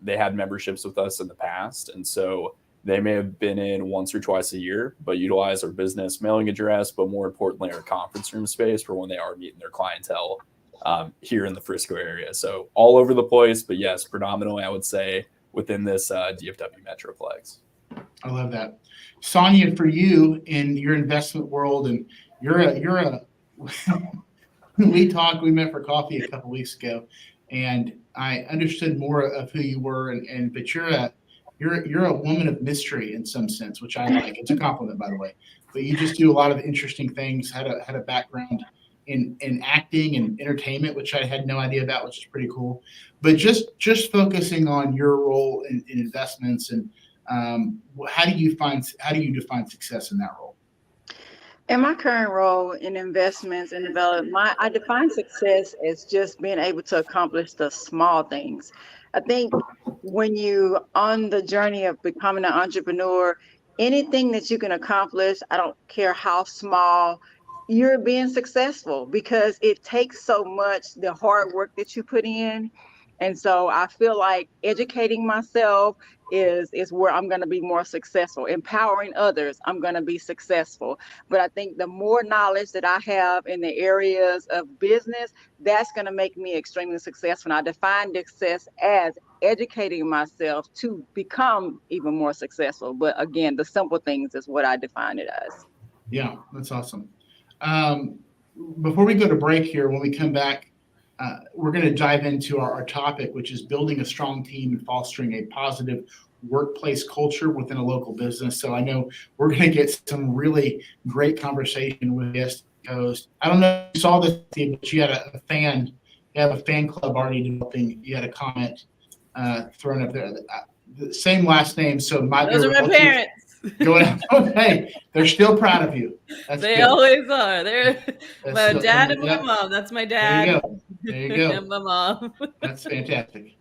they had memberships with us in the past, and so they may have been in once or twice a year, but utilize our business mailing address, but more importantly, our conference room space for when they are meeting their clientele here in the Frisco area. So all over the place, but yes, predominantly I would say within this DFW Metroplex. I love that. Sonya, for you in your investment world, and you're a we met for coffee a couple weeks ago, and I understood more of who you were, but you're a woman of mystery in some sense, which I like. It's a compliment, by the way. But you just do a lot of interesting things. Had a background in acting and entertainment, which I had no idea about, which is pretty cool. But just focusing on your role in investments, and how do you define success in that role? In my current role in investments and development, I define success as just being able to accomplish the small things. I think when you on the journey of becoming an entrepreneur, anything that you can accomplish, I don't care how small, you're being successful, because it takes so much, the hard work that you put in. And so I feel like educating myself is where I'm going to be more successful. Empowering others, I'm going to be successful. But I think the more knowledge that I have in the areas of business, that's going to make me extremely successful. And I define success as educating myself to become even more successful. But again, the simple things is what I define it as. Yeah, that's awesome. Before we go to break here, when we come back, we're going to dive into our topic, which is building a strong team and fostering a positive workplace culture within a local business. So I know we're going to get some really great conversation with guest host. I don't know if you saw this, but you have a fan club already developing. You had a comment thrown up there. the same last name. So Those are my parents. Hey, they're still proud of you. They always are. They're my dad and my yep. mom. That's my dad. There you go. There you go. And my mom. That's fantastic.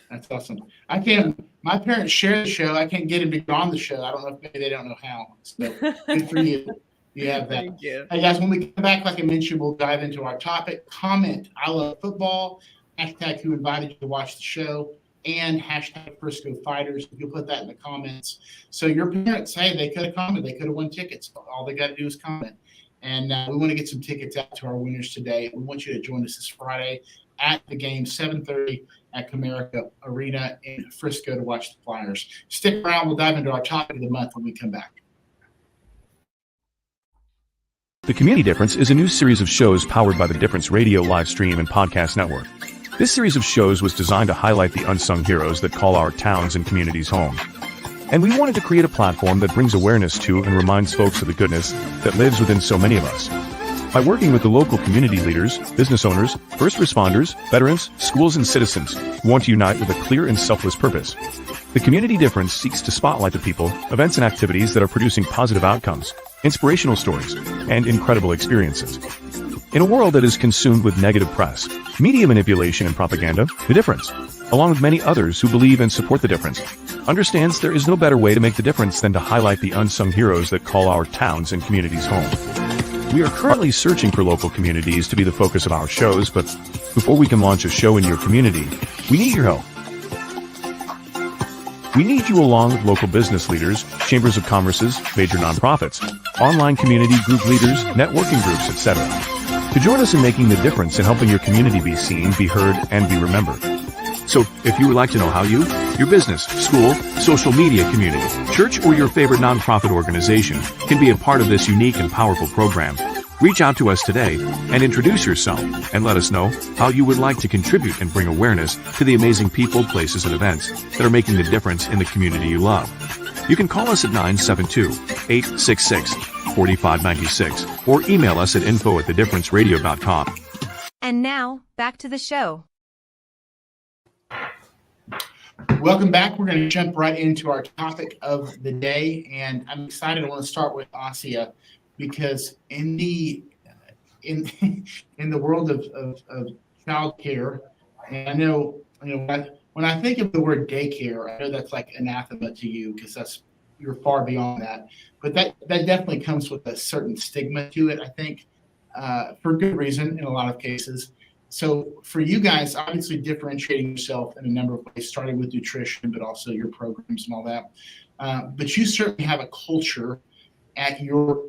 That's awesome. I can't. My parents share the show. I can't get them to get on the show. I don't know if maybe they don't know how. So good for you. You have that. Thank you. Hey guys, when we come back, like I mentioned, we'll dive into our topic. Comment, I love football. Hashtag who invited you to watch the show. And hashtag Frisco Fighters. You'll put that in the comments. So your parents, hey, they could have commented. They could have won tickets. All they got to do is comment. And we want to get some tickets out to our winners today. We want you to join us this Friday at the game, 7:30 at Comerica Arena in Frisco to watch the Flyers. Stick around. We'll dive into our topic of the month when we come back. The Community Difference is a new series of shows powered by the Difference Radio live stream and podcast network. This series of shows was designed to highlight the unsung heroes that call our towns and communities home. And we wanted to create a platform that brings awareness to and reminds folks of the goodness that lives within so many of us. By working with the local community leaders, business owners, first responders, veterans, schools, and citizens, we want to unite with a clear and selfless purpose. The Community Difference seeks to spotlight the people, events, and activities that are producing positive outcomes, inspirational stories, and incredible experiences. In a world that is consumed with negative press, media manipulation, and propaganda, The Difference, along with many others who believe and support The Difference, understands there is no better way to make the difference than to highlight the unsung heroes that call our towns and communities home. We are currently searching for local communities to be the focus of our shows, but before we can launch a show in your community, we need your help. We need you along with local business leaders, chambers of commerces, major nonprofits, online community group leaders, networking groups, etc. to join us in making the difference in helping your community be seen, be heard, and be remembered. So, if you would like to know how you, your business, school, social media community, church, or your favorite nonprofit organization can be a part of this unique and powerful program, reach out to us today and introduce yourself and let us know how you would like to contribute and bring awareness to the amazing people, places, and events that are making the difference in the community you love. You can call us at 972-866-4596 or email us at info@thedifferenceradio.com. And now, back to the show. Welcome back. We're going to jump right into our topic of the day, and I'm excited. I want to start with Assia because in the world of childcare, and I know when I think of the word daycare, I know that's like anathema to you because you're far beyond that. But that definitely comes with a certain stigma to it, I think, for good reason in a lot of cases. So for you guys, obviously differentiating yourself in a number of ways, starting with nutrition, but also your programs and all that. But you certainly have a culture at your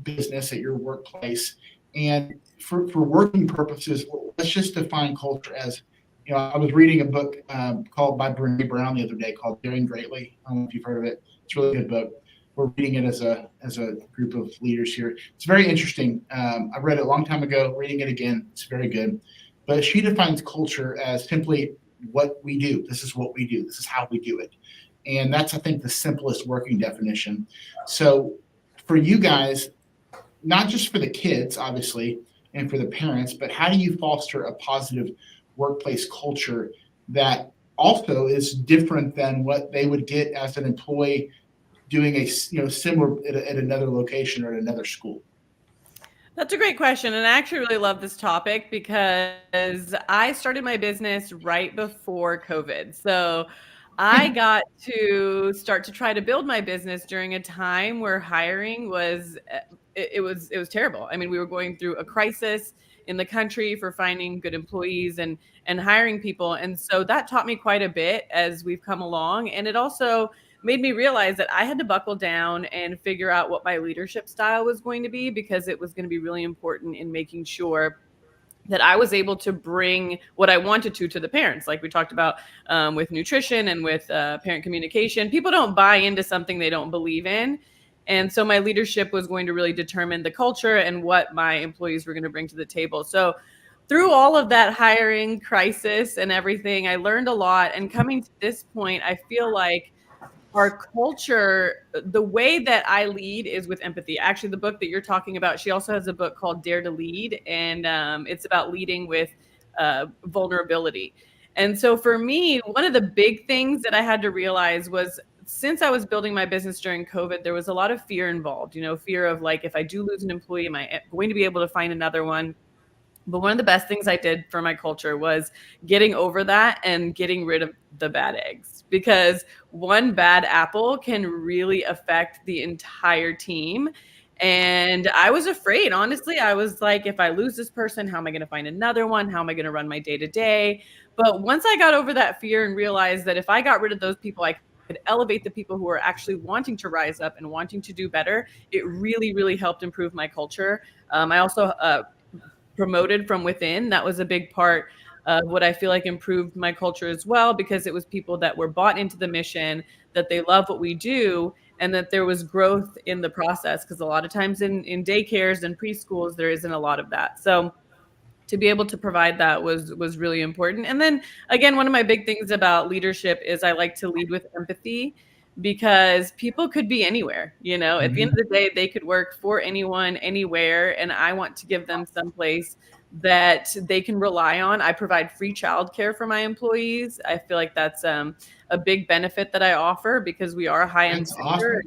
business, at your workplace. And for working purposes, let's just define culture as, I was reading a book called by Brene Brown the other day called Daring Greatly. I don't know if you've heard of it. It's a really good book. We're reading it as a group of leaders here. It's very interesting. I read it a long time ago, reading it again. It's very good. But she defines culture as simply what we do. This is what we do. This is how we do it. And that's, I think, the simplest working definition. So for you guys, not just for the kids, obviously, and for the parents, but how do you foster a positive workplace culture that also is different than what they would get as an employee doing a similar at another location or at another school? That's a great question. And I actually really love this topic because I started my business right before COVID. So I got to start to try to build my business during a time where hiring was terrible. I mean, we were going through a crisis in the country for finding good employees and hiring people. And so that taught me quite a bit as we've come along. And it also made me realize that I had to buckle down and figure out what my leadership style was going to be, because it was going to be really important in making sure that I was able to bring what I wanted to the parents. Like we talked about with nutrition and with parent communication, people don't buy into something they don't believe in. And so my leadership was going to really determine the culture and what my employees were going to bring to the table. So through all of that hiring crisis and everything, I learned a lot. And coming to this point, I feel like our culture, the way that I lead is with empathy. Actually, the book that you're talking about, she also has a book called Dare to Lead, and it's about leading with vulnerability. And so for me, one of the big things that I had to realize was, since I was building my business during COVID, there was a lot of fear involved, fear of like, if I do lose an employee, am I going to be able to find another one? But one of the best things I did for my culture was getting over that and getting rid of the bad eggs, because one bad apple can really affect the entire team. And I was afraid, honestly. I was like, if I lose this person, how am I going to find another one? How am I going to run my day to day? But once I got over that fear and realized that if I got rid of those people, I could elevate the people who are actually wanting to rise up and wanting to do better, it really, really helped improve my culture. I also promoted from within. That was a big part of what I feel like improved my culture as well, because it was people that were bought into the mission, that they love what we do, and that there was growth in the process. Because a lot of times in daycares and preschools, there isn't a lot of that. So to be able to provide that was really important. And then again, one of my big things about leadership is I like to lead with empathy, because people could be anywhere, at the end of the day, they could work for anyone, anywhere. And I want to give them some place that they can rely on. I provide free childcare for my employees. I feel like that's a big benefit that I offer, because we are a high-end center.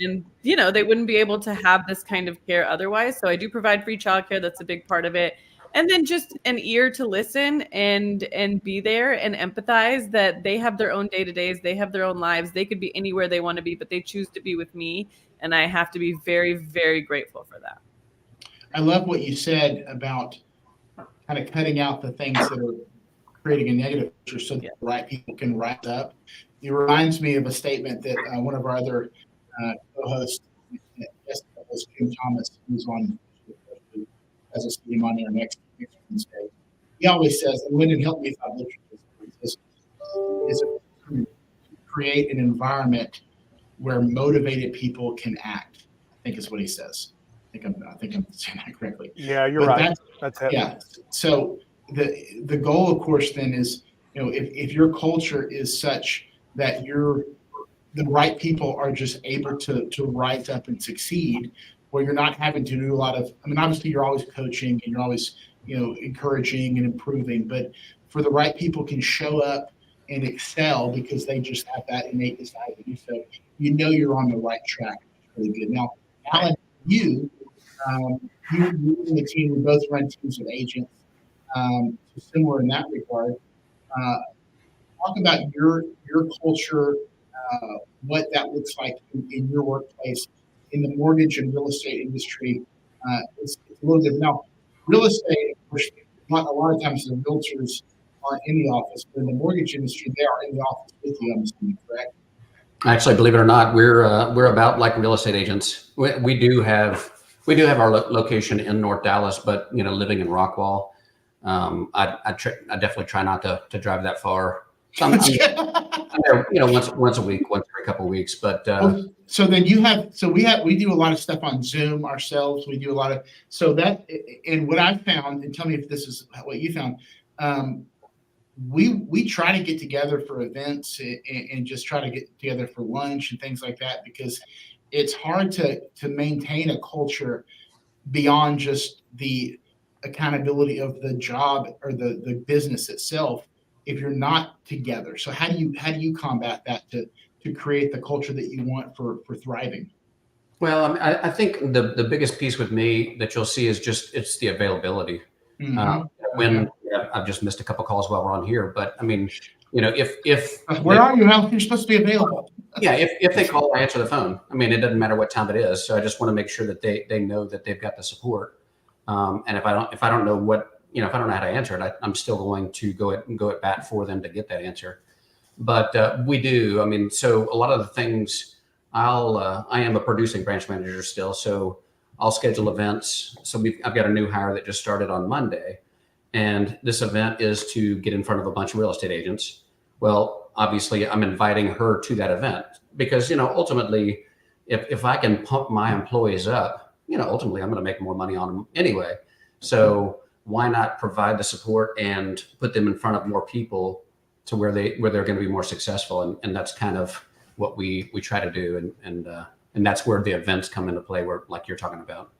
And they wouldn't be able to have this kind of care otherwise. So I do provide free childcare. That's a big part of it. And then just an ear to listen and be there and empathize that they have their own day-to-days. They have their own lives. They could be anywhere they want to be, but they choose to be with me. And I have to be very, very grateful for that. I love what you said about kind of cutting out the things that are creating a negative culture so that the right people can rise up. It reminds me of a statement that one of our other co-hosts, Jim Thomas, who's on as a team on there next Wednesday. He always says, and Lyndon helped me if I butchered this, is to create an environment where motivated people can act. I think is what he says. I think I'm saying that correctly. Yeah, you're right. That's it. Yeah. So the goal, of course, then is, if your culture is such that the right people are just able to rise up and succeed, where you're not having to do a lot of, obviously you're always coaching and you're always, encouraging and improving, but for the right people can show up and excel because they just have that innate desire to do so. You're on the right track. It's really good. Now, Alan, you and the team, we both run teams of agents, so similar in that regard. Talk about your culture, what that looks like in your workplace. In the mortgage and real estate industry, it's a little different. Now, real estate, of course, a lot of times the realtors aren't in the office, but in the mortgage industry, they are in the office with you, I'm assuming, correct? Actually, believe it or not, we're about like real estate agents. We do have our location in North Dallas, but living in Rockwall, I definitely try not to drive that far. So I'm there, once a week, once every couple of weeks. But so then we do a lot of stuff on Zoom ourselves. We do a lot of and what I found, and tell me if this is what you found. We try to get together for events and just try to get together for lunch and things like that, because it's hard to maintain a culture beyond just the accountability of the job or the business itself if you're not together. So how do you combat that to create the culture that you want for thriving? Well, I think the biggest piece with me that you'll see is it's the availability. When I've just missed a couple calls while we're on here, but if where are you? How you're supposed to be available? Yeah, if they call, I answer the phone. It doesn't matter what time it is. So I just want to make sure that they know that they've got the support. And if I don't know what, if I don't know how to answer it, I'm still going to go at bat for them to get that answer. But we do. So a lot of the things I am a producing branch manager still, so I'll schedule events. So I've got a new hire that just started on Monday, and this event is to get in front of a bunch of real estate agents. Well, obviously, I'm inviting her to that event because ultimately, if I can pump my employees up, ultimately I'm going to make more money on them anyway. So why not provide the support and put them in front of more people to where they're going to be more successful, and that's kind of what we try to do, and that's where the events come into play, where like you're talking about.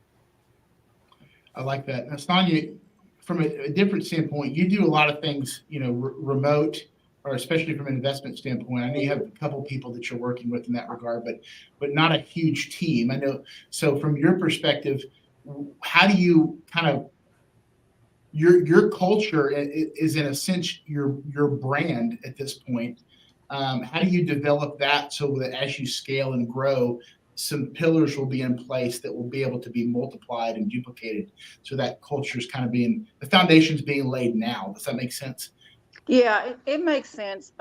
I like that. Now, Sonya, from a different standpoint, you do a lot of things, remote, or especially from an investment standpoint. I know you have a couple people that you're working with in that regard, but not a huge team. I know. So from your perspective, how do you kind of your culture is in a sense your brand at this point. How do you develop that so that as you scale and grow, some pillars will be in place that will be able to be multiplied and duplicated, so that culture is kind of the foundation's being laid now. Does that make sense? Yeah, it makes sense.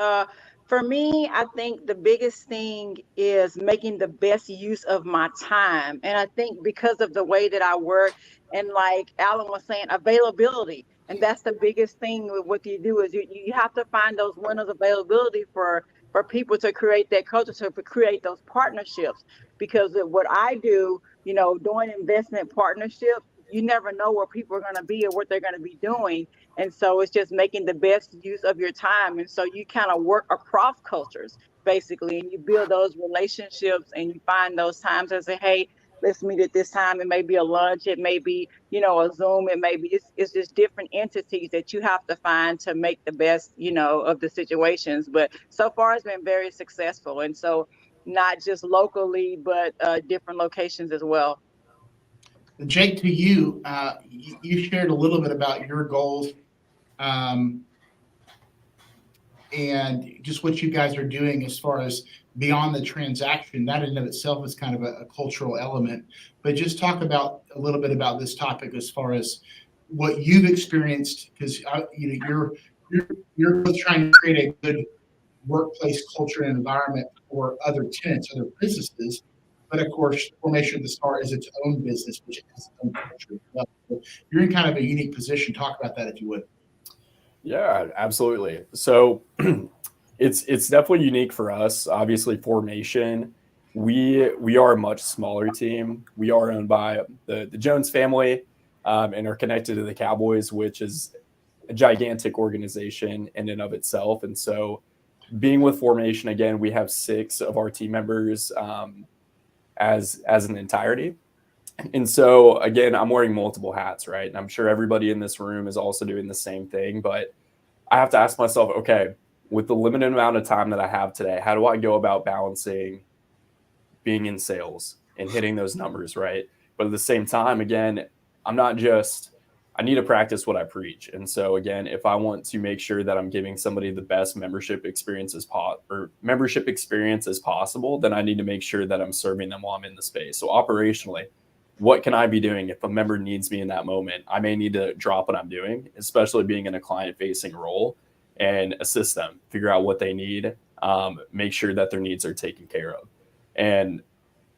For me, I think the biggest thing is making the best use of my time. And I think because of the way that I work, and like Alan was saying, availability. And that's the biggest thing with what you do is you have to find those windows of availability for people to create that culture, to create those partnerships. Because of what I do, doing investment partnerships, you never know where people are going to be or what they're going to be doing. And so it's just making the best use of your time. And so you kind of work across cultures, basically, and you build those relationships and you find those times and say, hey, let's meet at this time. It may be a lunch. It may be, a Zoom. It may be, it's just different entities that you have to find to make the best, of the situations. But so far it's been very successful. And so not just locally, but different locations as well. Jake, to you, you shared a little bit about your goals and just what you guys are doing as far as beyond the transaction. That in and of itself is kind of a cultural element. But just talk about a little bit about this topic as far as what you've experienced, because you're both trying to create a good workplace culture and environment for other tenants, other businesses. But of course, Formation of the Star is its own business, which has its own culture as well. So you're in kind of a unique position. Talk about that if you would. Yeah, absolutely. So it's definitely unique for us. Obviously, Formation, we are a much smaller team. We are owned by the Jones family and are connected to the Cowboys, which is a gigantic organization in and of itself. And so being with Formation, again, we have 6 of our team members as an entirety. And so, again, I'm wearing multiple hats, right? And I'm sure everybody in this room is also doing the same thing. But I have to ask myself, okay, with the limited amount of time that I have today, how do I go about balancing being in sales and hitting those numbers, right? But at the same time, again, I need to practice what I preach. And so, again, if I want to make sure that I'm giving somebody the best membership experience as possible, then I need to make sure that I'm serving them while I'm in the space. So operationally, what can I be doing if a member needs me in that moment? I may need to drop what I'm doing, especially being in a client-facing role, and assist them, figure out what they need, make sure that their needs are taken care of. And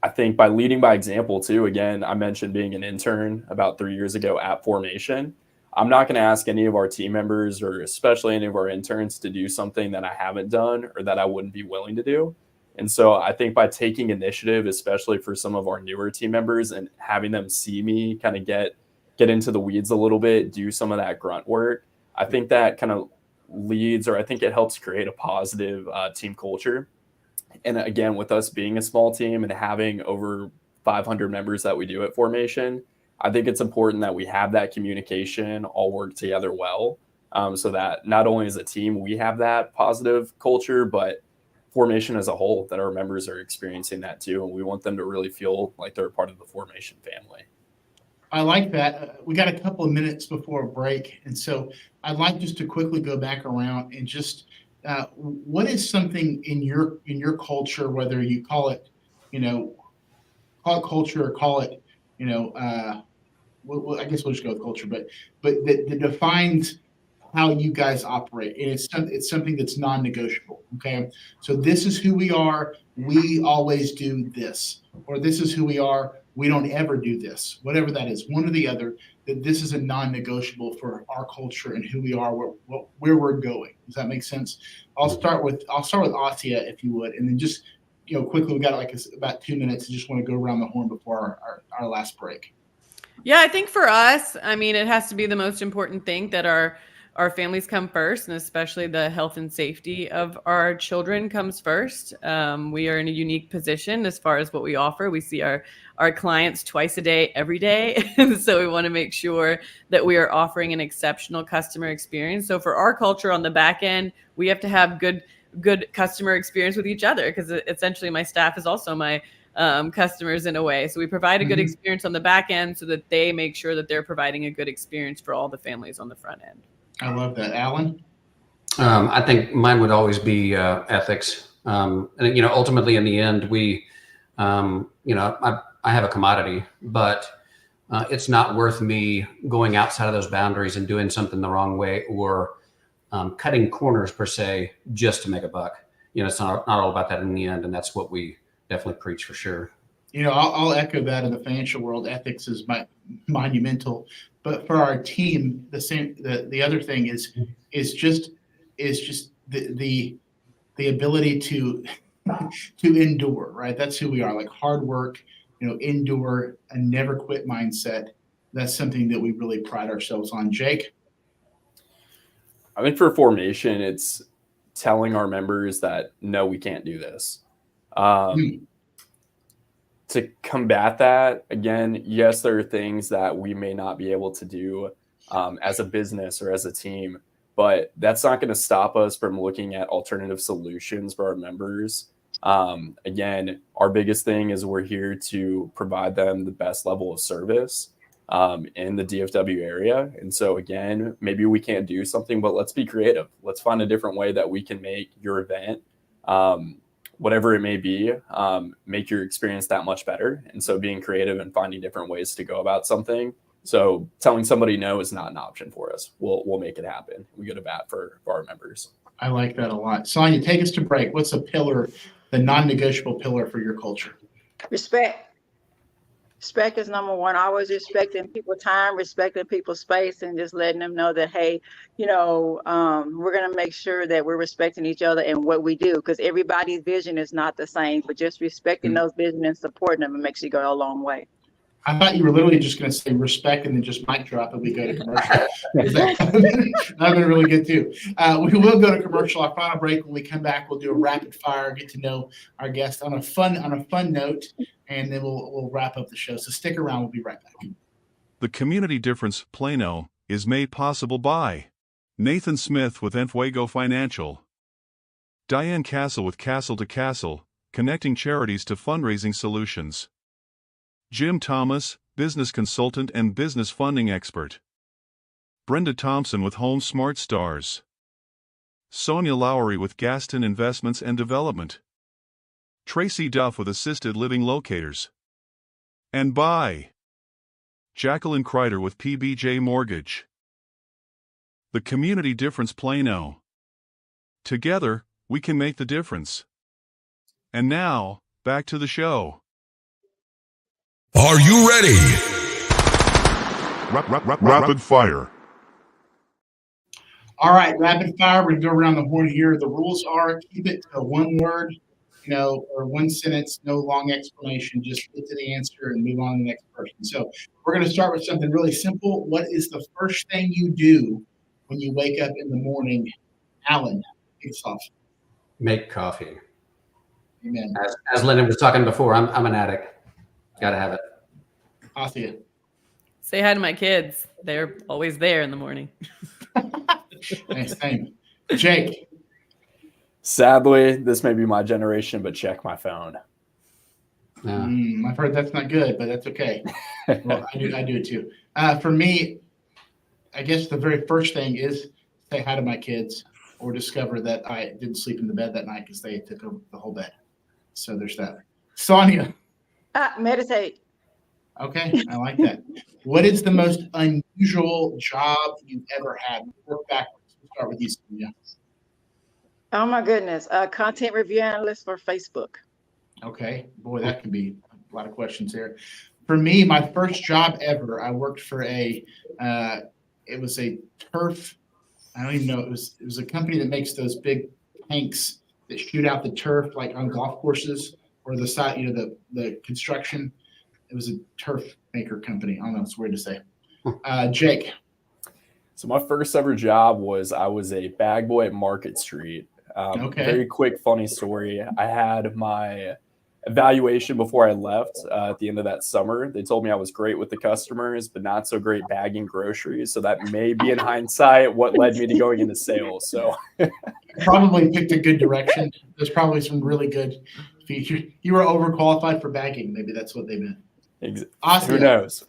I think by leading by example too, again, I mentioned being an intern about 3 years ago at Formation. I'm not going to ask any of our team members, or especially any of our interns, to do something that I haven't done or that I wouldn't be willing to do. And so I think by taking initiative, especially for some of our newer team members, and having them see me kind of get into the weeds a little bit, do some of that grunt work, I think that kind of leads, or I think it helps create a positive team culture. And again, with us being a small team and having over 500 members that we do at Formation, I think it's important that we have that communication, all work together well, so that not only as a team we have that positive culture, but Formation as a whole, that our members are experiencing that too. And we want them to really feel like they're a part of the Formation family. I like that. We got a couple of minutes before a break. And so I'd like just to quickly go back around and just what is something in your culture, whether you call it culture or call it, I guess we'll just go with culture, but that defines how you guys operate. And it's something that's non-negotiable. Okay. So this is who we are. We always do this, or this is who we are. We don't ever do this, whatever that is, one or the other, that this is a non-negotiable for our culture and who we are, where we're going. Does that make sense? I'll start with Assia, if you would, and then just, quickly, we got about 2 minutes. I just want to go around the horn before our last break. Yeah, I think for us, it has to be the most important thing that our families come first, and especially the health and safety of our children comes first. We are in a unique position as far as what we offer. We see our our clients twice a day, every day. And so we want to make sure that we are offering an exceptional customer experience. So for our culture on the back end, we have to have good customer experience with each other, because essentially my staff is also my customers in a way. So we provide a good experience on the back end so that they make sure that they're providing a good experience for all the families on the front end. I love that. Alan? I think mine would always be ethics. And, ultimately in the end, we, I have a commodity, but it's not worth me going outside of those boundaries and doing something the wrong way, or cutting corners per se, just to make a buck. It's not all about that in the end. And that's what we definitely preach for sure. I'll echo that. In the financial world, ethics is monumental, but for our team, the other thing is just the ability to endure, right? That's who we are, like hard work, endure, a never quit mindset. That's something that we really pride ourselves on. Jake? I think for formation, it's telling our members that, no, we can't do this. To combat that, again, yes, there are things that we may not be able to do as a business or as a team, but that's not going to stop us from looking at alternative solutions for our members. Again, our biggest thing is we're here to provide them the best level of service in the DFW area. And so again, maybe we can't do something, but let's be creative. Let's find a different way that we can make your event, whatever it may be, make your experience that much better. And so being creative and finding different ways to go about something. So telling somebody no is not an option for us. We'll make it happen. We go to bat for our members. I like that a lot. Sonya, take us to break. What's the non-negotiable pillar for your culture? Respect. Respect is number one. Always respecting people's time, respecting people's space, and just letting them know that, hey, we're going to make sure that we're respecting each other and what we do, because everybody's vision is not the same, but just respecting those visions and supporting them, it makes you go a long way. I thought you were literally just going to say respect and then just mic drop and we go to commercial. That would be really good too. We will go to commercial. Our final break. When we come back, we'll do a rapid fire, get to know our guest on a fun note, and then we'll wrap up the show. So stick around. We'll be right back. The Community Difference Plano is made possible by Nathan Smith with Enfuego Financial, Diane Castle with Castle to Castle, connecting charities to fundraising solutions, Jim Thomas, business consultant and business funding expert, Brenda Thompson with Home Smart Stars, Sonya Lowery with Gaston Investments and Development, Tracy Duff with Assisted Living Locators, and by Jacqueline Kreider with PBJ Mortgage. The Community Difference Plano. Together, we can make the difference. And now, back to the show. Are you ready? Rapid fire. All right, rapid fire. We're going to go around the horn here. The rules are keep it to one word, or one sentence, no long explanation. Just get to the answer and move on to the next person. So we're going to start with something really simple. What is the first thing you do when you wake up in the morning? Alan, kick us off. Make coffee. Amen. As Lyndon was talking before, I'm an addict. Got to have it. Assia. Say hi to my kids. They're always there in the morning. Same. Jake. Sadly, this may be my generation, but check my phone. I've heard that's not good, but that's okay. Well, I do it too. For me, I guess the very first thing is say hi to my kids, or discover that I didn't sleep in the bed that night because they took over the whole bed. So there's that. Sonya. Meditate. Okay, I like that. What is the most unusual job you've ever had? Work backwards. We'll start with you, Sonya. Oh my goodness. Content review analyst for Facebook. Okay. Boy, that could be a lot of questions here. For me, my first job ever, I worked for it was a turf. I don't even know. It was a company that makes those big tanks that shoot out the turf, like on golf courses or the side, the construction. It was a turf maker company. I don't know. It's weird to say. Jake. So my first ever job was I was a bag boy at Market Street. Okay. Very quick, funny story. I had my evaluation before I left at the end of that summer. They told me I was great with the customers, but not so great bagging groceries. So that may be, in hindsight, what led me to going into sales. So probably picked a good direction. There's probably some really good features. You were overqualified for bagging. Maybe that's what they meant. Awesome. Who knows?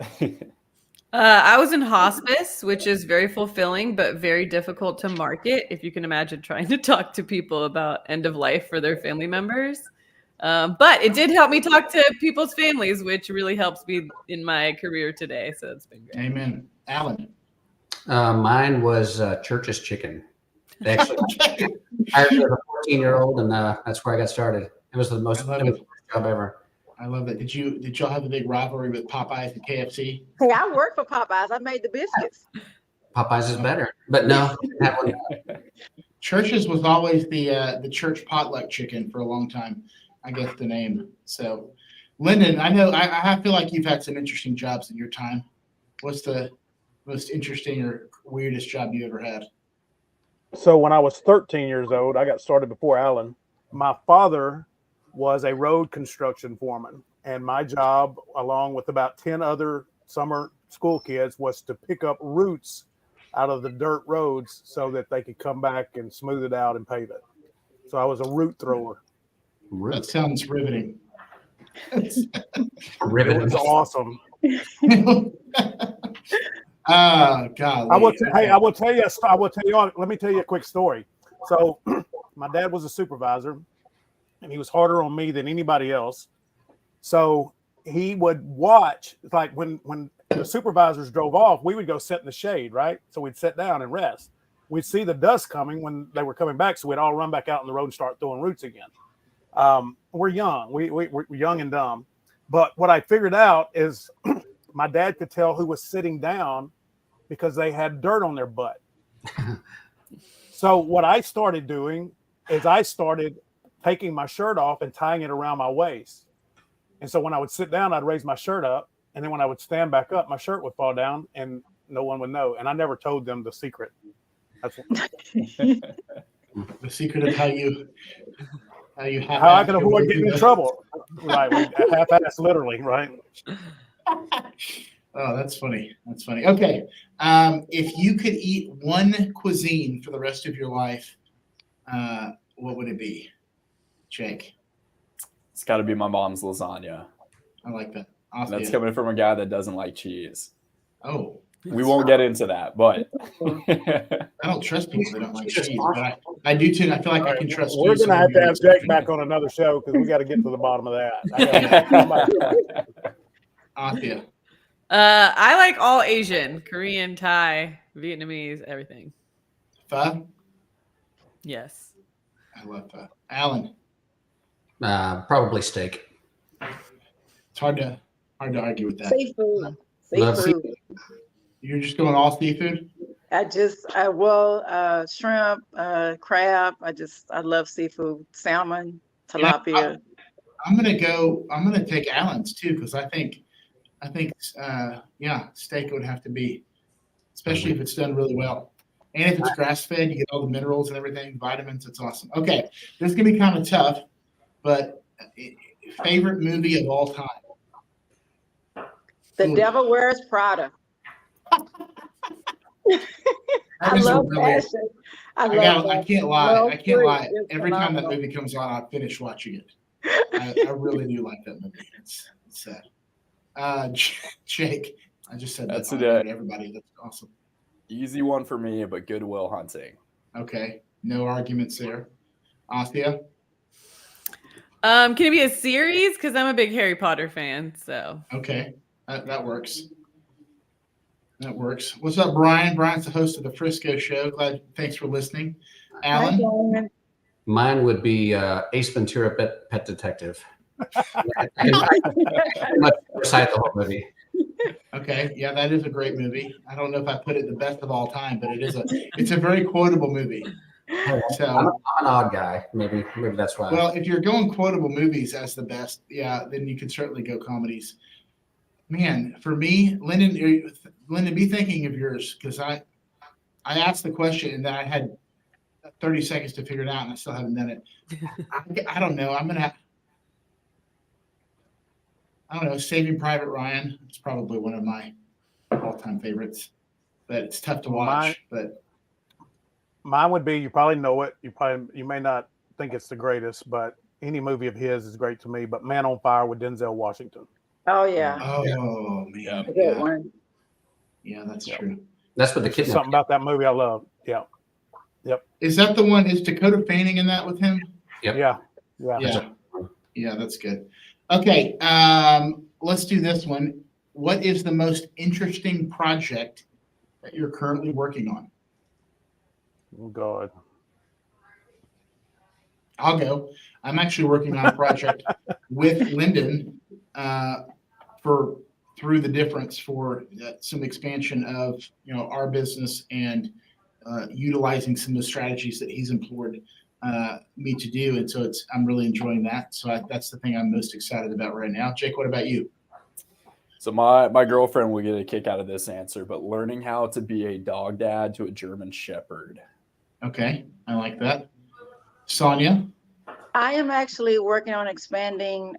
I was in hospice, which is very fulfilling, but very difficult to market. If you can imagine trying to talk to people about end of life for their family members. But it did help me talk to people's families, which really helps me in my career today. So it's been great. Amen. Alan. Mine was Church's Chicken. They actually hired me as a 14-year-old, and that's where I got started. It was the most job ever. I love that. Did y'all have a big rivalry with Popeyes and KFC? Hey, I work for Popeyes. I made the biscuits. Popeyes is better, but no. Church's was always the church potluck chicken for a long time. I guess the name. So, Lyndon, I know I feel like you've had some interesting jobs in your time. What's the most interesting or weirdest job you ever had? So when I was 13 years old, I got started before Alan. My father was a road construction foreman, and my job, along with about 10 other summer school kids, was to pick up roots out of the dirt roads so that they could come back and smooth it out and pave it. So I was a root thrower. That sounds riveting. It was awesome. Oh God! I will tell you. Let me tell you a quick story. So, my dad was a supervisor, and he was harder on me than anybody else. So he would watch, like when the supervisors drove off, we would go sit in the shade, right? So we'd sit down and rest. We'd see the dust coming when they were coming back, so we'd all run back out on the road and start throwing roots again. We're young. We're young and dumb. But what I figured out is my dad could tell who was sitting down because they had dirt on their butt. So what I started doing is I started taking my shirt off and tying it around my waist. And so when I would sit down, I'd raise my shirt up. And then when I would stand back up, my shirt would fall down and no one would know. And I never told them the secret. That's the secret of how I can avoid getting in trouble. Right. Half-ass literally, right? Oh, that's funny. That's funny. Okay. If you could eat one cuisine for the rest of your life, what would it be? Jake. It's got to be my mom's lasagna. I like that. Awesome. That's coming from a guy that doesn't like cheese. Oh. We won't get into that, but I don't trust people that don't like cheese, but I do too. I feel like I can trust you. We're going to have to have Jake back on another show because we got to get to the bottom of that. Assia. I like all Asian, Korean, Thai, Vietnamese, everything. Pho? Yes. I love that. Alan? Probably steak. It's hard to argue with that. Seafood. Seafood. You're just going all seafood? Shrimp, crab. I love seafood, salmon, tilapia. I'm gonna take Alan's too, because I think steak would have to be, especially if it's done really well. And if it's grass fed, you get all the minerals and everything, vitamins, it's awesome. Okay, this is gonna be kind of tough, but favorite movie of all time. The Devil Wears Prada. I love fashion. I can't lie. Every time that movie comes on, I finish watching it. I really do like that movie. It's sad. Jake, I just said that's to everybody. That's awesome. Easy one for me, but Good Will Hunting. Okay, no arguments there. Assia? Can it be a series? Because I'm a big Harry Potter fan. So okay, that works. That works. What's up, Brian? Brian's the host of the Frisco Show. Thanks for listening. Alan? Mine would be Ace Ventura, Pet Detective. I can recite the whole movie. Okay, yeah, that is a great movie. I don't know if I put it the best of all time, but it's a very quotable movie. So I'm an odd guy. Maybe that's why. Well, if you're going quotable movies as the best, then you can certainly go comedies. Man, for me, Lyndon, be thinking of yours, because I asked the question and then I had 30 seconds to figure it out and I still haven't done it. I don't know. I don't know, Saving Private Ryan. It's probably one of my all-time favorites, but it's tough to watch. But mine would be, you probably know it. You may not think it's the greatest, but any movie of his is great to me. But Man on Fire with Denzel Washington. Oh yeah. Oh man, a good one. Yeah, that's true. That's what the kid. Something about that movie I love. Yeah. Yep. Is that the one? Is Dakota Fanning in that with him? Yep. Yeah, that's good. Okay, let's do this one. What is the most interesting project that you're currently working on? Oh God. I'll go. I'm actually working on a project with Lyndon through the difference for some expansion of our business and utilizing some of the strategies that he's employed me to do, and so I'm really enjoying that. So that's the thing I'm most excited about right now. Jake, what about you? So my girlfriend will get a kick out of this answer, but learning how to be a dog dad to a German Shepherd. Okay, I like that. Sonya? I am actually working on expanding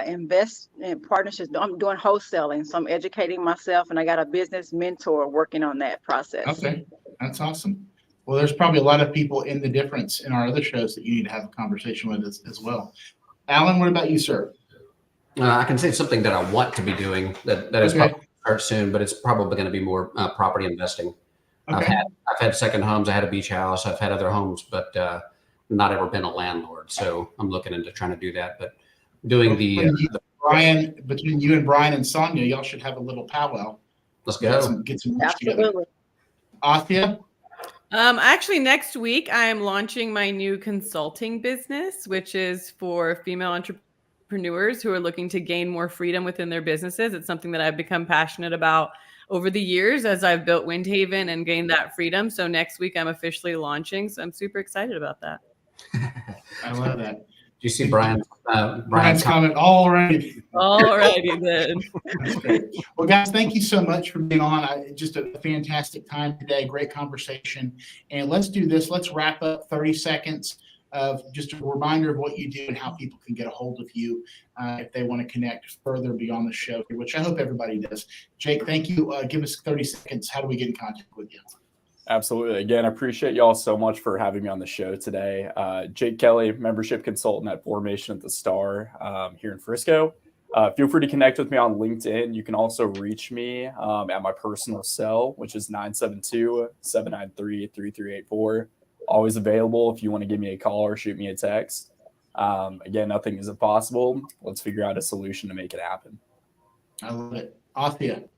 investment partnerships. I'm doing wholesaling, so I'm educating myself, and I got a business mentor working on that process. Okay, that's awesome. Well, there's probably a lot of people in the difference in our other shows that you need to have a conversation with as well. Alan, what about you, sir? I can say something that I want to be doing that is probably going to start soon, but it's probably going to be more property investing. Okay. I've had second homes. I had a beach house. I've had other homes, but not ever been a landlord. So I'm looking into trying to do that. But doing Brian, between you and Brian and Sonya, y'all should have a little powwow. Let's go. Get some together. Assia? Actually, next week I am launching my new consulting business, which is for female entrepreneurs who are looking to gain more freedom within their businesses. It's something that I've become passionate about over the years as I've built Windhaven and gained that freedom. So next week I'm officially launching. So I'm super excited about that. I love that. Do you see Brian's comment already? Alrighty then. That's great. Well, guys, thank you so much for being on. Just a fantastic time today. Great conversation. And let's do this. Let's wrap up 30 seconds of just a reminder of what you do and how people can get a hold of you if they want to connect further beyond the show, which I hope everybody does. Jake, thank you. Give us 30 seconds. How do we get in contact with you? Absolutely. Again, I appreciate y'all so much for having me on the show today. Jake Kelley, membership consultant at Formation at the Star here in Frisco. Feel free to connect with me on LinkedIn. You can also reach me at my personal cell, which is 972-793-3384. Always available if you want to give me a call or shoot me a text. Again, nothing is impossible. Let's figure out a solution to make it happen. I love it. Assia.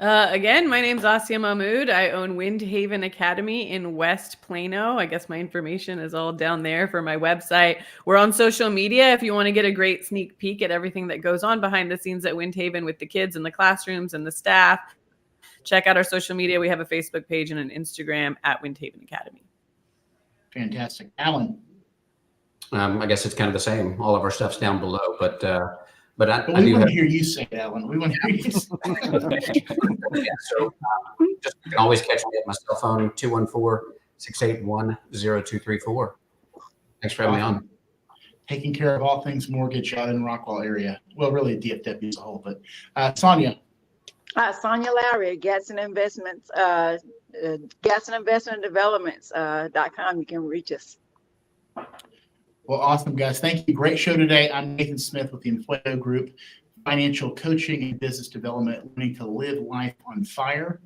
Again, my name's Assia Mahmood. I own Windhaven Academy in West Plano. I guess my information is all down there for my website. We're on social media if you want to get a great sneak peek at everything that goes on behind the scenes at Windhaven with the kids and the classrooms and the staff. Check out our social media. We have a Facebook page and an Instagram at Windhaven Academy. Fantastic. Alan. I guess it's kind of the same. All of our stuff's down below, but we want to hear you say it, Alan. We want to hear you say it. So just you can always catch me at my cell phone, 214-681-0234. Thanks for having me on. Taking care of all things mortgage out in Rockwall area. Well, really DFW as a whole, but Sonya. Sonya Lowery, Gaston Investments, Gaston Investment Developments.com. You can reach us. Well, awesome, guys. Thank you. Great show today. I'm Nathan Smith with the Enfuego Group, financial coaching and business development, learning to live life on fire,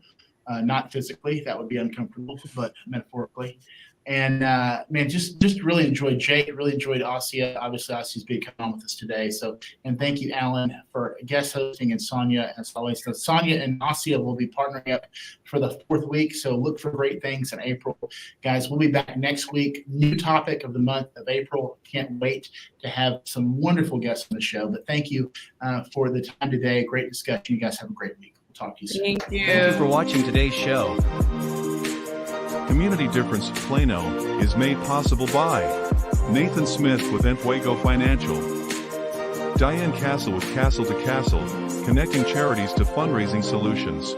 not physically. That would be uncomfortable, but metaphorically. And man, just really enjoyed Jake. Really enjoyed Assia. Obviously, Assia's been coming on with us today. So, and thank you, Alan, for guest hosting, and Sonya as always. So Sonya and Assia will be partnering up for the 4th week. So look for great things in April, guys. We'll be back next week. New topic of the month of April. Can't wait to have some wonderful guests on the show. But thank you for the time today. Great discussion. You guys have a great week. We'll talk to you soon. Thank you. Thank you for watching today's show. Community Difference Plano is made possible by Nathan Smith with Enfuego Financial, Diane Castle with Castle to Castle, connecting charities to fundraising solutions,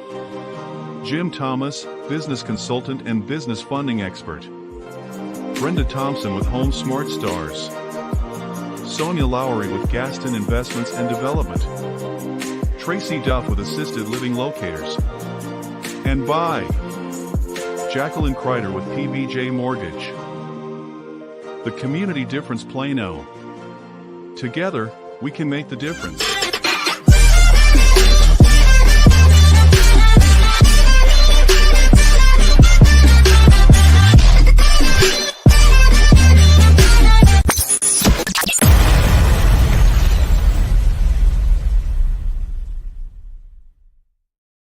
Jim Thomas, business consultant and business funding expert, Brenda Thompson with Home Smart Stars, Sonya Lowery with Gaston Investments and Development, Tracy Duff with Assisted Living Locators, and by Jacqueline Kreider with PBJ Mortgage. The Community Difference Plano. Together, we can make the difference.